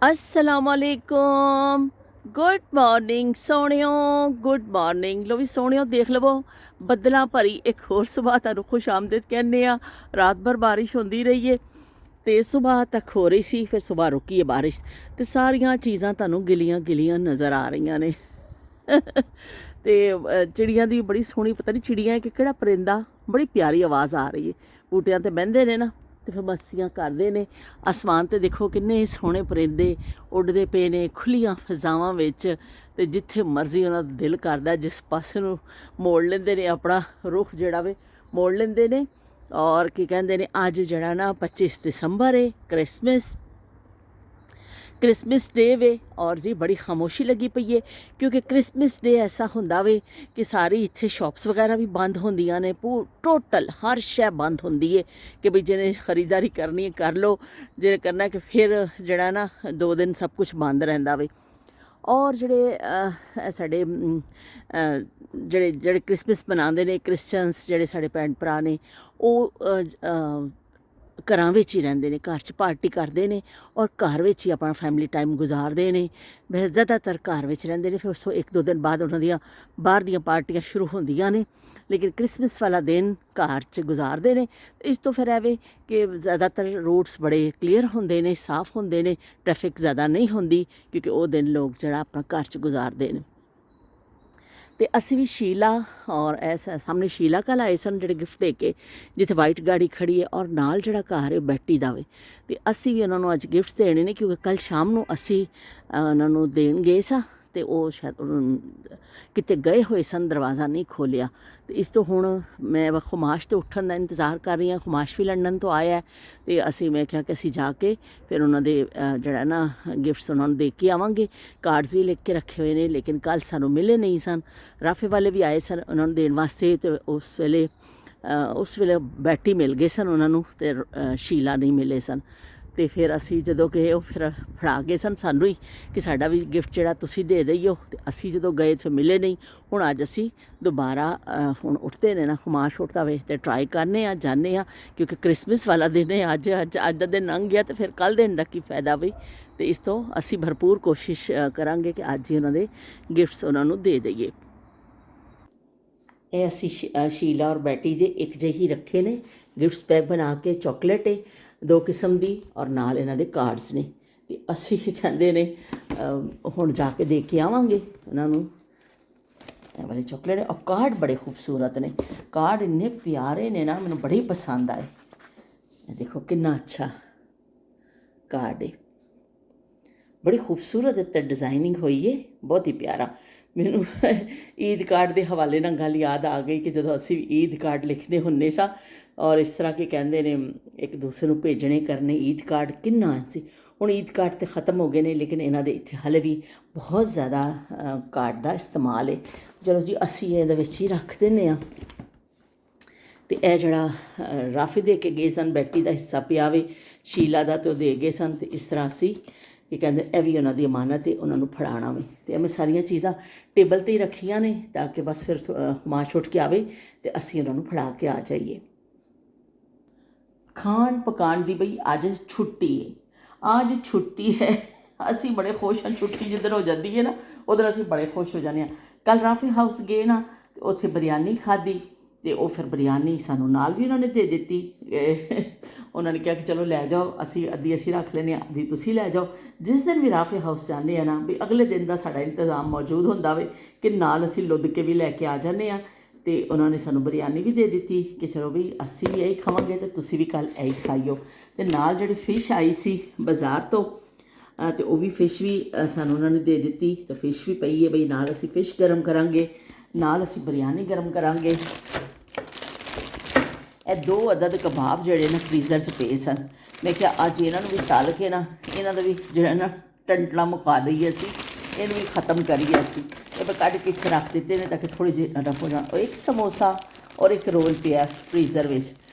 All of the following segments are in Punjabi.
असलामुअलैकुम। गुड मॉर्निंग सोहणियो, गुड मॉर्निंग। लो भी सोहणियो देख लवो ਬੱਦਲਾਂ ਭਰੀ ਇੱਕ ਹੋਰ ਸੁਬਾਹ ਤੁਹਾਨੂੰ ਖੁਸ਼ ਆਮਦਿਦ ਕਹਿੰਦੇ ਆ। ਰਾਤ ਭਰ ਬਾਰਿਸ਼ ਹੁੰਦੀ ਰਹੀ ਏ ਤੇ ਸੁਬਾਹ ਤੱਕ ਹੋ ਰਹੀ ਸੀ, ਫਿਰ ਸੁਬਾਹ ਰੁਕੀ ਹੈ ਬਾਰਿਸ਼ ਤੇ ਸਾਰੀਆਂ ਚੀਜ਼ਾਂ ਤੁਹਾਨੂੰ ਗਿੱਲੀਆਂ ਗਿੱਲੀਆਂ ਨਜ਼ਰ ਆ ਰਹੀਆਂ ਨੇ। ਤੇ ਚਿੜੀਆਂ ਦੀ ਬੜੀ ਸੋਹਣੀ, ਪਤਾ ਨਹੀਂ ਚਿੜੀਆਂ ਕਿ ਕਿਹੜਾ ਪਰਿੰਦਾ, ਬੜੀ ਪਿਆਰੀ ਆਵਾਜ਼ ਆ ਰਹੀ ਹੈ। ਬੂਟਿਆਂ ਤੇ ਬਹਿੰਦੇ ਨੇ ਨਾ ਤੇ ਫਿਰ ਮਸਤੀਆਂ ਕਰਦੇ ਨੇ। ਅਸਮਾਨ ਤੇ ਦੇਖੋ ਕਿੰਨੇ ਸੋਹਣੇ ਪਰਿੰਦੇ ਉੱਡਦੇ ਪਏ ਨੇ ਖੁੱਲੀਆਂ ਫਜ਼ਾਵਾਂ ਵਿੱਚ, ਤੇ ਜਿੱਥੇ ਮਰਜ਼ੀ ਉਹਨਾਂ ਦਾ ਦਿਲ ਕਰਦਾ ਜਿਸ ਪਾਸੇ ਨੂੰ ਮੋੜ ਲੈਂਦੇ ਨੇ, ਆਪਣਾ ਰੁਖ ਜਿਹੜਾ ਵੇ ਮੋੜ ਲੈਂਦੇ ਨੇ। ਔਰ ਕੀ ਕਹਿੰਦੇ ਨੇ, ਅੱਜ ਜਿਹੜਾ ਨਾ 25 ਦਸੰਬਰ ਹੈ, क्रिसमस डे वे। और जी बड़ी खामोशी लगी पई है क्योंकि क्रिसमस डे ऐसा हुंदा वे कि सारी इत्थे शॉप्स वगैरह भी बंद होंदियां ने, टोटल हर शै बंद होंदी है कि बई जिन्हें खरीदारी करनी है कर लो, जे करना है कि फिर जड़ा ना 2 दिन सब कुछ बंद रहिंदा वे। और जेह्ड़े साढ़े जेह्ड़े जेह्ड़े क्रिसमस मनांदे ने क्रिश्चियंस, जेह्ड़े साढ़े भैन भ्रा ने, ओह् घरां विच ही रहिंदे ने, घर च पार्टी करदे ने और घर विच ही अपना फैमिली टाइम गुजारदे ने। ज़्यादातर घर विच रहिंदे ने, फिर उस 1-2 दिन बाद उन्हां दियां बाहर दियां पार्टियां शुरू होंदियां ने, लेकिन क्रिसमस वाला दिन घर च गुजारदे ने। इस तो फिर एवे कि ज़्यादातर रोड्स बड़े क्लीयर होंदे ने, साफ होंदे ने, ट्रैफिक ज़्यादा नहीं होंदी क्योंकि वो दिन लोग जड़ा अपना घर च गुजारदे ने। तो असी भी शीला और ऐसा सामने शीला कल आए सन जेह्ड़े गिफ्ट दे के, जिथे वाइट गाड़ी खड़ी है और नाल जेह्ड़ा घर है बैटी दा वे। ते असी भी उन्होंने अज गिफ्ट देने ने क्योंकि कल शाम नू असी उन्होंने देन गए सा ते वो शायद किते गए हुए सन, दरवाज़ा नहीं खोलिया। तो इस तो हुण मैं खुमाश तो उठन का इंतज़ार कर रही हाँ, खुमाश भी लंडन तो आया है। तो असी मैं क्या कि असी जाके फिर उन्होंने जड़ा ना गिफ्ट्स उन्होंने दे के आवांगे। कार्ड्स भी लिख के रखे हुए ने, लेकिन कल सानू मिले नहीं सन। राफे वाले भी आए सन उन्होंने देने वास्ते, तो उस वेले बैटी मिल गए सन उन्होंने, तो शीला नहीं मिले सन। तो फिर असी जदों गए वो फिर फड़ा गए सन सानू ही कि साडा भी गिफ्ट जिहड़ा तुसीं दे दईओ। ते असी जदों गए तो मिले नहीं। हुण अज असी दोबारा हुण उठते ने ना, खुमाश उठदा वे ते ट्राई करने आ, जाने आ क्योंकि क्रिसमस वाला दिन है। अज अज अज दा दिन लंघ गया तो फिर कल दिन दा की फायदा बई। तो इस तो असी भरपूर कोशिश करांगे कि अज ही उन्हां दे गिफ्ट्स उन्हां नूं दे दईए। ये असी शीला और बैटी दे एक ਜਿਹੇ रखे ने गिफ्ट्स पैक बना के। चॉकलेट है 2 किस्म दी और नाल इन्हां दे कार्ड्स ने। ते असी कहंदे ने हुण जाके दे के आवांगे उन्हां नूं ਇਹ वाले चॉकलेट। और कार्ड बड़े खूबसूरत ने, कार्ड इन्ने प्यारे ने ना, मैनूं बड़े ही पसंद आए। देखो कितना अच्छा कार्ड है, बड़ी खूबसूरत इत्ते डिज़ाइनिंग हुई है, बहुत ही प्यारा। मैनू ईद कार्ड के हवाले नाल गल याद आ गई कि जदों असीं ईद कार्ड लिखने हुन्ने सा और इस तरह के कहंदे ने एक दूसरे नूं भेजने करने ईद कार्ड किन्ना सी। हुण ईद कार्ड तो ख़त्म हो गए ने, लेकिन इन्हां दे इत्थे हाले भी बहुत ज़्यादा कार्ड का इस्तेमाल है। चलो जी असीं इहदे विच ही रख दिंदे आ। तो यह जड़ा राफे दे के गए सन, बैटी का हिस्सा पिया वे, शीला का तो दे गए सन। तो इस तरह असी कि कहते यह भी उन्होंने अमानत है, उन्होंने फड़ाना वे। तो मैं सारिया चीज़ां टेबल पर ही रखिया ने ताकि बस फिर माश उठ के आवे तो असी उन्होंने फड़ा के आ जाइए। खाण पकाण की बई अज छुट्टी है, अज छुट्टी है। असी बड़े खुश हाँ, छुट्टी जिधर हो जाती है ना उधर असी बड़े खुश हो जाने। कल राफे हाउस गए ना तो उत्थे बिरयानी खाधी, तो वो फिर बिरयानी सानू नाल भी उन्होंने दे दी। उन्होंने कहा कि चलो लै जाओ, असी अद्धी असी रख लेने, अद्धी तुसी लै जाओ। जिस दिन भी राफे हाउस जाने ना भी अगले दिन का साडा इंतजाम मौजूद होंदा वे कि नाल असी लुद के भी लैके आ जाने। तो उन्होंने सानू बिरयानी भी दे दी कि चलो भी असी भी यही खावांगे तो तुसी भी कल यही खाइयो। तो नाल जिहड़ी फिश आई सी बाज़ार तो वो भी फिश भी सानू उन्होंने दे दी। तो फिश भी पई है बई, नाल असी फिश गर्म करांगे, नाल असी बिरयानी गर्म करांगे। ये 2 अदद कबाब जोड़े ना फ्रीज़र च पे सन। मैं क्या अज इन्हों भी तल के ना इन्हों का भी जो ना टंटना मुका दईए, असी इन्हूं भी ख़त्म करिए। असी मैं कढ़ के इत्थे रख दिते ने ताकि थोड़े जे नरम हो जाए। एक समोसा और एक रोल पिया फ्रीज़र में,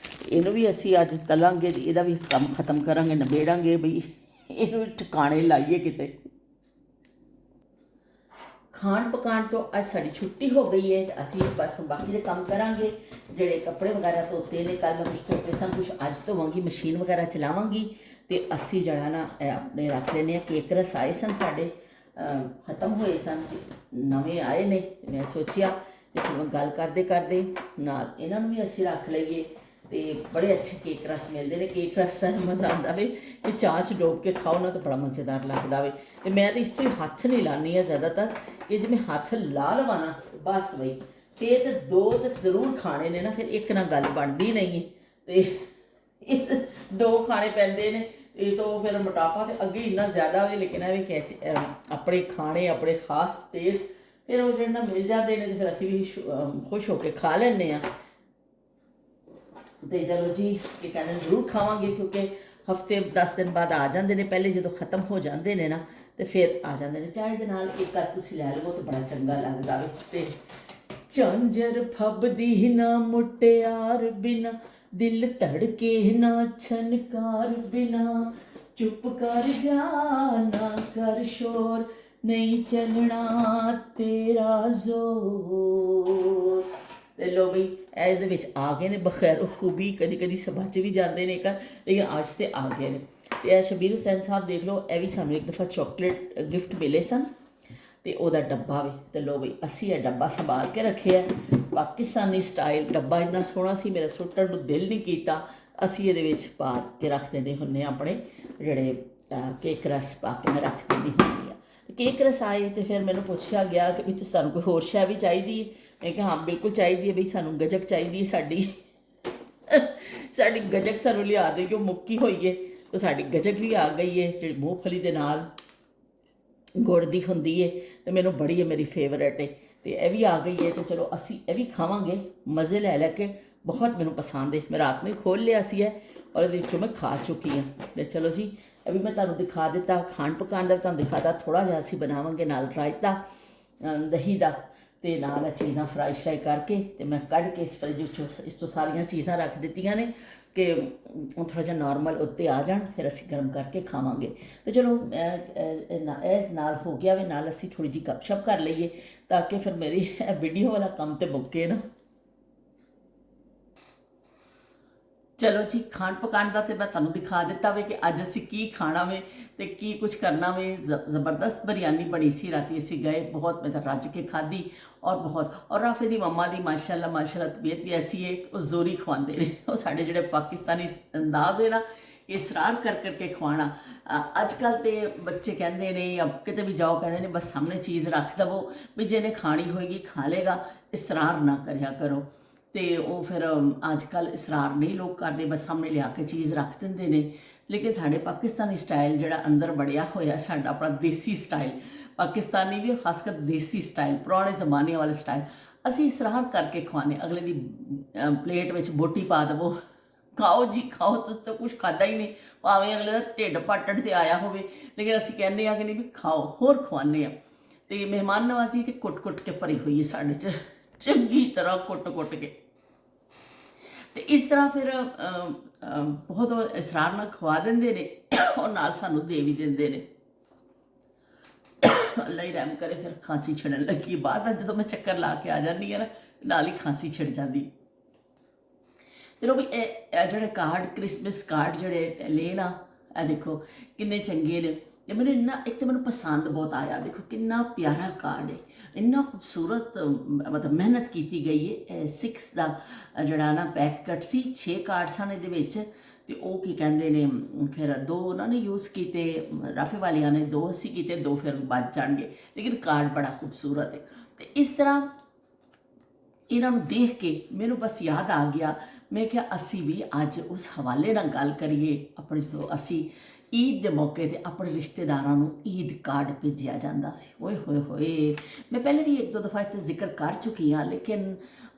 इनू भी असी अज तलांगे, इहदा भी काम खत्म करांगे, नबेड़ांगे बई इनू ठिकाने लाइए किते। खाण पकाण तो अज साड़ी छुट्टी हो गई है। असी बस बाकी के काम करांगे। जेड़े कपड़े वगैरह धोते ने कल मैं कुछ धोते सन, कुछ अज धोवांगी, मशीन वगैरह चलावांगी। ਤੇ ਅਸੀਂ ਜਿਹੜਾ ਨਾ ਆਪਣੇ ਰੱਖ ਲੈਂਦੇ ਹਾਂ। ਕੇਕ ਰਸ ਆਏ ਸਨ ਸਾਡੇ, ਖਤਮ ਹੋਏ ਸਨ, ਨਵੇਂ ਆਏ ਨੇ। ਮੈਂ ਸੋਚਿਆ ਕਿ ਫਿਰ ਗੱਲ ਕਰਦੇ ਕਰਦੇ ਨਾਲ ਇਹਨਾਂ ਨੂੰ ਵੀ ਅਸੀਂ ਰੱਖ ਲਈਏ। ਤੇ ਬੜੇ ਅੱਛੇ ਕੇਕ ਰਸ ਮਿਲਦੇ ਨੇ। ਕੇਕ ਰਸ ਦਾ ਮਜ਼ਾ ਆਉਂਦਾ ਵੇ ਕਿ ਚਾਹ 'ਚ ਡੋਬ ਕੇ ਖਾਓ ਨਾ, ਤਾਂ ਬੜਾ ਮਜ਼ੇਦਾਰ ਲੱਗਦਾ ਵੇ। ਤੇ ਮੈਂ ਤਾਂ ਇਸ 'ਚ ਹੱਥ ਨਹੀਂ ਲਾਉਂਦੀ ਹਾਂ ਜ਼ਿਆਦਾਤਰ, ਕਿ ਜਿਵੇਂ ਹੱਥ ਲਾ ਲਵਾਂ ਨਾ ਬਸ ਬਈ, ਤੇ ਦੋ ਤਾਂ ਜ਼ਰੂਰ ਖਾਣੇ ਨੇ ਨਾ, ਫਿਰ ਇੱਕ ਨਾਲ ਗੱਲ ਬਣਦੀ ਨਹੀਂ ਹੈ। ਤੇ ਦੋ ਖਾਣੇ ਪੈਂਦੇ ਨੇ, ਇਹ ਤੋਂ ਫਿਰ ਮੋਟਾਪਾ ਤਾਂ ਅੱਗੇ ਇੰਨਾ ਜ਼ਿਆਦਾ ਹੋਵੇ, ਲੇਕਿਨ ਇਹ ਵੀ ਕਿ ਆਪਣੇ ਖਾਣੇ ਆਪਣੇ ਖਾਸ ਟੇਸਟ ਫਿਰ ਉਹ ਜਿਹੜੇ ਨਾ ਮਿਲ ਜਾਂਦੇ ਨੇ, ਤੇ ਫਿਰ ਅਸੀਂ ਵੀ ਖੁਸ਼ ਹੋ ਕੇ ਖਾ ਲੈਂਦੇ ਹਾਂ। ਤੇ ਚਲੋ ਜੀ, ਕੀ ਕਹਿੰਦੇ ਜ਼ਰੂਰ ਖਾਵਾਂਗੇ, ਕਿਉਂਕਿ ਹਫਤੇ 10 ਦਿਨ ਬਾਅਦ ਆ ਜਾਂਦੇ ਨੇ। ਪਹਿਲੇ ਜਦੋਂ ਖਤਮ ਹੋ ਜਾਂਦੇ ਨੇ ਨਾ, ਤੇ ਫਿਰ ਆ ਜਾਂਦੇ ਨੇ। ਚਾਹ ਦੇ ਨਾਲ ਇੱਕ ਅੱਧ ਤੁਸੀਂ ਲੈ ਲਵੋ ਤਾਂ ਬੜਾ ਚੰਗਾ ਲੱਗਦਾ ਵੇ। ਤੇ ਝਾਂਜਰ ਫੱਬਦੀ ਨਾ ਮੁਟਿਆਰ ਬਿਨਾ, ਦਿਲ ਧੜਕੇ ਨਾ ਛਨਕਾਰ ਬਿਨਾ, ਚੁੱਪ ਕਰ ਜਾ ਨਾ ਕਰ ਸ਼ੋਰ, ਨਹੀਂ ਚੱਲਣਾ ਤੇਰਾ ਜ਼ੋਰ। ਤੇ ਲੋ ਬਈ, ਇਹਦੇ ਵਿੱਚ ਆ ਗਏ ਨੇ ਬਖੈਰ ਖੂਬੀ, ਕਦੀ ਕਦੀ ਸਭਾਚ ਵੀ ਜਾਂਦੇ ਨੇ ਘਰ, ਲੇਕਿਨ ਅੱਜ ਤੇ ਆ ਗਏ ਨੇ। ਤੇ ਇਹ ਸ਼ਬੀਰ ਹੁਸੈਨ ਸਾਹਿਬ ਦੇਖ ਲਓ, ਇਹ ਵੀ ਸਾਨੂੰ ਇੱਕ ਦਫਾ ਚਾਕਲੇਟ ਗਿਫਟ ਮਿਲੇ ਸਨ, ਤੇ ਉਹਦਾ ਡੱਬਾ ਵੀ। ਤੇ ਲੋ ਬਈ, ਅਸੀਂ ਇਹ ਡੱਬਾ ਸੰਭਾਲ ਕੇ ਰੱਖਿਆ, ਪਾਕਿਸਤਾਨੀ ਸਟਾਈਲ ਡੱਬਾ। ਇੰਨਾ ਸੋਹਣਾ ਸੀ, ਮੇਰਾ ਸੁੱਟਣ ਨੂੰ ਦਿਲ ਨਹੀਂ ਕੀਤਾ। ਅਸੀਂ ਇਹਦੇ ਵਿੱਚ ਪਾ ਕੇ ਰੱਖ ਦਿੰਦੇ ਹੁੰਦੇ ਹਾਂ ਆਪਣੇ ਜਿਹੜੇ ਕੇਕ ਰਸ, ਪਾ ਕੇ ਮੈਂ ਰੱਖ ਦਿੰਦੀ ਹੁੰਦੀ ਹਾਂ। ਕੇਕ ਰਸ ਆਏ ਤੇ ਫਿਰ ਮੈਨੂੰ ਪੁੱਛਿਆ ਗਿਆ ਕਿ ਵੀ ਸਾਨੂੰ ਕੋਈ ਹੋਰ ਸ਼ੈ ਵੀ ਚਾਹੀਦੀ ਹੈ। ਮੈਂ ਕਿਹਾ ਹਾਂ ਬਿਲਕੁਲ ਚਾਹੀਦੀ ਹੈ ਬਈ, ਸਾਨੂੰ ਗਜਕ ਚਾਹੀਦੀ ਹੈ ਸਾਡੀ। ਸਾਡੀ ਗਜਕ ਸਾਨੂੰ ਲਿਆ ਦੇ, ਕਿ ਉਹ ਮੁੱਕੀ ਹੋਈ ਹੈ। ਤਾਂ ਸਾਡੀ ਗਜਕ ਵੀ ਆ ਗਈ ਹੈ, ਜਿਹੜੀ ਮੂੰਗਫਲੀ ਦੇ ਨਾਲ ਗੁੜ ਦੀ ਹੁੰਦੀ ਹੈ, ਤੇ ਮੈਨੂੰ ਬੜੀ ਹੈ, ਮੇਰੀ ਫੇਵਰੇਟ ਹੈ। ਤੇ ਇਹ ਵੀ ਆ ਗਈ ਹੈ, ਤੇ ਚਲੋ ਅਸੀਂ ਇਹ ਵੀ ਖਾਵਾਂਗੇ ਮਜ਼ੇ ਲੈ ਲੈ ਕੇ। ਬਹੁਤ ਮੈਨੂੰ ਪਸੰਦ ਹੈ। ਮੈਂ ਰਾਤ ਨੂੰ ਹੀ ਖੋਲ੍ਹ ਲਿਆ ਸੀ ਔਰ ਇਹਦੇ ਵਿੱਚੋਂ ਮੈਂ ਖਾ ਚੁੱਕੀ ਹਾਂ। ਤੇ ਚਲੋ ਜੀ, ਇਹ ਵੀ ਮੈਂ ਤੁਹਾਨੂੰ ਦਿਖਾ ਦਿੱਤਾ। ਖਾਣ ਪਕਾਉਣ ਦਾ ਵੀ ਤੁਹਾਨੂੰ ਦਿਖਾਤਾ। ਥੋੜ੍ਹਾ ਜਿਹਾ ਅਸੀਂ ਬਣਾਵਾਂਗੇ ਨਾਲ ਰਾਇਤਾ ਦਹੀਂ ਦਾ, ਤੇ ਨਾਲ ਇਹ ਚੀਜ਼ਾਂ ਫਰਾਈ ਕਰਕੇ, ਤੇ ਮੈਂ ਕੱਢ ਕੇ ਇਸ ਫਰਿੱਜ ਵਿੱਚੋਂ ਇਸ ਤੋਂ ਸਾਰੀਆਂ ਚੀਜ਼ਾਂ ਰੱਖ ਦਿੱਤੀਆਂ ਨੇ ਕਿ ਉਹ ਥੋੜ੍ਹਾ ਜਿਹਾ ਨੋਰਮਲ ਉੱਤੇ ਆ ਜਾਣ, ਫਿਰ ਅਸੀਂ ਗਰਮ ਕਰਕੇ ਖਾਵਾਂਗੇ। ਤੇ ਚਲੋ ਇਹ ਨਾਲ ਹੋ ਗਿਆ ਵੇ, ਨਾਲ ਅਸੀਂ ਥੋੜ੍ਹੀ ਜਿਹੀ ਗੱਪਸ਼ਪ ਕਰ ਲਈਏ, ਤਾਂ ਕਿ ਫਿਰ ਮੇਰੀ ਵੀਡੀਓ ਵਾਲਾ ਕੰਮ ਤੇ ਮੁੱਕੇ ਨਾ। ਚਲੋ ਜੀ, ਖਾਣ ਪਕਾਉਣ ਦਾ ਤੇ ਮੈਂ ਤੁਹਾਨੂੰ ਦਿਖਾ ਦਿੱਤਾ ਵੇ ਕਿ ਅੱਜ ਅਸੀਂ ਕੀ ਖਾਣਾ ਵੇ ਤੇ ਕੀ ਕੁਝ ਕਰਨਾ ਵੇ। ਜ਼ਬਰਦਸਤ ਬਿਰਯਾਨੀ ਬਣੀ ਸੀ ਰਾਤੀ, ਅਸੀਂ ਗਏ, ਬਹੁਤ ਮੈਂ ਤਾਂ ਰੱਜ ਕੇ ਖਾਧੀ ਔਰ ਬਹੁਤ। ਔਰ ਰਾਫੇ ਦੀ ਮੰਮਾ ਦੀ ਮਾਸ਼ਾਅੱਲਾ ਤਬੀਅਤ ਵੀ ਐਸੀ ਹੈ, ਉਹ ਜ਼ੋਰੀ ਖਵਾਉਂਦੇ ਨੇ। ਉਹ ਸਾਡੇ ਜਿਹੜੇ ਪਾਕਿਸਤਾਨੀ ਅੰਦਾਜ਼ ਹੈ ਨਾ, ਇਸਰਾਰ ਕਰ ਕਰਕੇ ਖਵਾਉਣਾ। ਅੱਜ ਕੱਲ੍ਹ ਤੇ ਬੱਚੇ ਕਹਿੰਦੇ ਨੇ, ਜਾਂ ਕਿਤੇ ਵੀ ਜਾਓ ਕਹਿੰਦੇ ਨੇ ਬਸ ਸਾਹਮਣੇ ਚੀਜ਼ ਰੱਖ ਦੇਵੋ, ਵੀ ਜਿਹਨੇ ਖਾਣੀ ਹੋਏਗੀ ਖਾ ਲੇਗਾ, ਇਸਰਾਰ ਨਾ ਕਰਿਆ ਕਰੋ। ਤੇ ਉਹ ਫਿਰ ਅੱਜ ਕੱਲ੍ਹ ਇਸਰਾਰ ਨਹੀਂ ਲੋਕ ਕਰਦੇ, ਬਸ ਸਾਹਮਣੇ ਲਿਆ ਕੇ ਚੀਜ਼ ਰੱਖ ਦਿੰਦੇ ਨੇ। ਲੇਕਿਨ ਸਾਡੇ ਪਾਕਿਸਤਾਨੀ ਸਟਾਈਲ ਜਿਹੜਾ ਅੰਦਰ ਬੜਿਆ ਹੋਇਆ, ਸਾਡਾ ਆਪਣਾ ਦੇਸੀ ਸਟਾਈਲ, ਪਾਕਿਸਤਾਨੀ ਵੀ, ਖਾਸ ਕਰ ਦੇਸੀ ਸਟਾਈਲ, ਪੁਰਾਣੇ ਜ਼ਮਾਨੇ ਵਾਲੇ ਸਟਾਈਲ, ਅਸੀਂ ਇਸਰਾਰ ਕਰਕੇ ਖਵਾਉਂਦੇ। ਅਗਲੇ ਦੀ ਪਲੇਟ ਵਿੱਚ ਬੋਟੀ ਪਾ ਦੇਵੋ, ਖਾਓ ਜੀ ਖਾਓ, ਤੁਸੀਂ ਤਾਂ ਕੁਛ ਖਾਧਾ ਹੀ ਨਹੀਂ, ਭਾਵੇਂ ਅਗਲੇ ਦਾ ਢਿੱਡ ਪਾਟਣ ਤੇ ਆਇਆ ਹੋਵੇ, ਲੇਕਿਨ ਅਸੀਂ ਕਹਿੰਦੇ ਹਾਂ ਕਿ ਨਹੀਂ ਵੀ ਖਾਓ, ਹੋਰ ਖਵਾਉਂਦੇ ਹਾਂ। ਤੇ ਮਹਿਮਾਨ ਨਵਾਜ਼ੀ ਤੇ ਕੁੱਟ ਕੇ ਭਰੀ ਹੋਈ ਹੈ ਸਾਡੇ 'ਚ, ਚੰਗੀ ਤਰ੍ਹਾਂ ਕੁੱਟ ਕੇ। ਤੇ ਇਸ ਤਰ੍ਹਾਂ ਫਿਰ ਬਹੁਤ ਇਸਰਾਰ ਨਾਲ ਖਵਾ ਦਿੰਦੇ ਨੇ, ਔਰ ਨਾਲ ਸਾਨੂੰ ਦੇ ਵੀ ਦਿੰਦੇ ਨੇ। ਅੱਲਾ ਹੀ ਰਹਿਮ ਕਰੇ, ਫਿਰ ਖਾਂਸੀ ਛਿੜਨ ਲੱਗੀ ਬਾਹਰ ਦਾ। ਜਦੋਂ ਮੈਂ ਚੱਕਰ ਲਾ ਕੇ ਆ ਜਾਂਦੀ ਹਾਂ ਨਾ, ਨਾਲ ਹੀ ਖਾਂਸੀ ਛਿੜ ਜਾਂਦੀ। ਚਲੋ ਵੀ ਇਹ ਜਿਹੜੇ ਕਾਰਡ, ਕ੍ਰਿਸਮਸ ਕਾਰਡ ਜਿਹੜੇ ਲਏ ਨਾ, ਇਹ ਦੇਖੋ ਕਿੰਨੇ ਚੰਗੇ ਨੇ। ਤੇ ਮੈਨੂੰ ਇੰਨਾ, ਇੱਕ ਤਾਂ ਮੈਨੂੰ ਪਸੰਦ ਬਹੁਤ ਆਇਆ। ਦੇਖੋ ਕਿੰਨਾ ਪਿਆਰਾ ਕਾਰਡ ਹੈ, ਇੰਨਾ ਖੂਬਸੂਰਤ, ਮਤਲਬ ਮਿਹਨਤ ਕੀਤੀ ਗਈ ਹੈ। 6 ਦਾ ਜਿਹੜਾ ਨਾ ਪੈਕ ਕੱਟ ਸੀ, 6 ਕਾਰਡ ਸਨ ਇਹਦੇ ਵਿੱਚ। ਤੇ ਉਹ ਕੀ ਕਹਿੰਦੇ ਨੇ, ਫਿਰ 2 ਉਹਨਾਂ ਨੇ ਯੂਜ਼ ਕੀਤੇ, ਰਾਫੇ ਵਾਲਿਆਂ ਨੇ 2 ਅਸੀਂ ਕੀਤੇ, 2 ਫਿਰ ਬਚ ਜਾਣਗੇ। ਲੇਕਿਨ ਕਾਰਡ ਬੜਾ ਖੂਬਸੂਰਤ ਹੈ। ਤੇ ਇਸ ਤਰ੍ਹਾਂ ਇਹਨਾਂ ਨੂੰ ਦੇਖ ਕੇ ਮੈਨੂੰ ਬਸ ਯਾਦ ਆ ਗਿਆ, ਮੈਂ ਕਿਹਾ ਅਸੀਂ ਵੀ ਅੱਜ ਉਸ ਹਵਾਲੇ ਨਾਲ ਗੱਲ ਕਰੀਏ। ਆਪਣੇ ਜਦੋਂ ਅਸੀਂ ਈਦ ਦੇ ਮੌਕੇ 'ਤੇ ਆਪਣੇ ਰਿਸ਼ਤੇਦਾਰਾਂ ਨੂੰ ਈਦ ਕਾਰਡ ਭੇਜਿਆ ਜਾਂਦਾ ਸੀ, ਓਏ ਹੋਏ ਹੋਏ। ਮੈਂ ਪਹਿਲੇ ਵੀ 1-2 ਦਫਾ ਇੱਥੇ ਜ਼ਿਕਰ ਕਰ ਚੁੱਕੀ ਹਾਂ, ਲੇਕਿਨ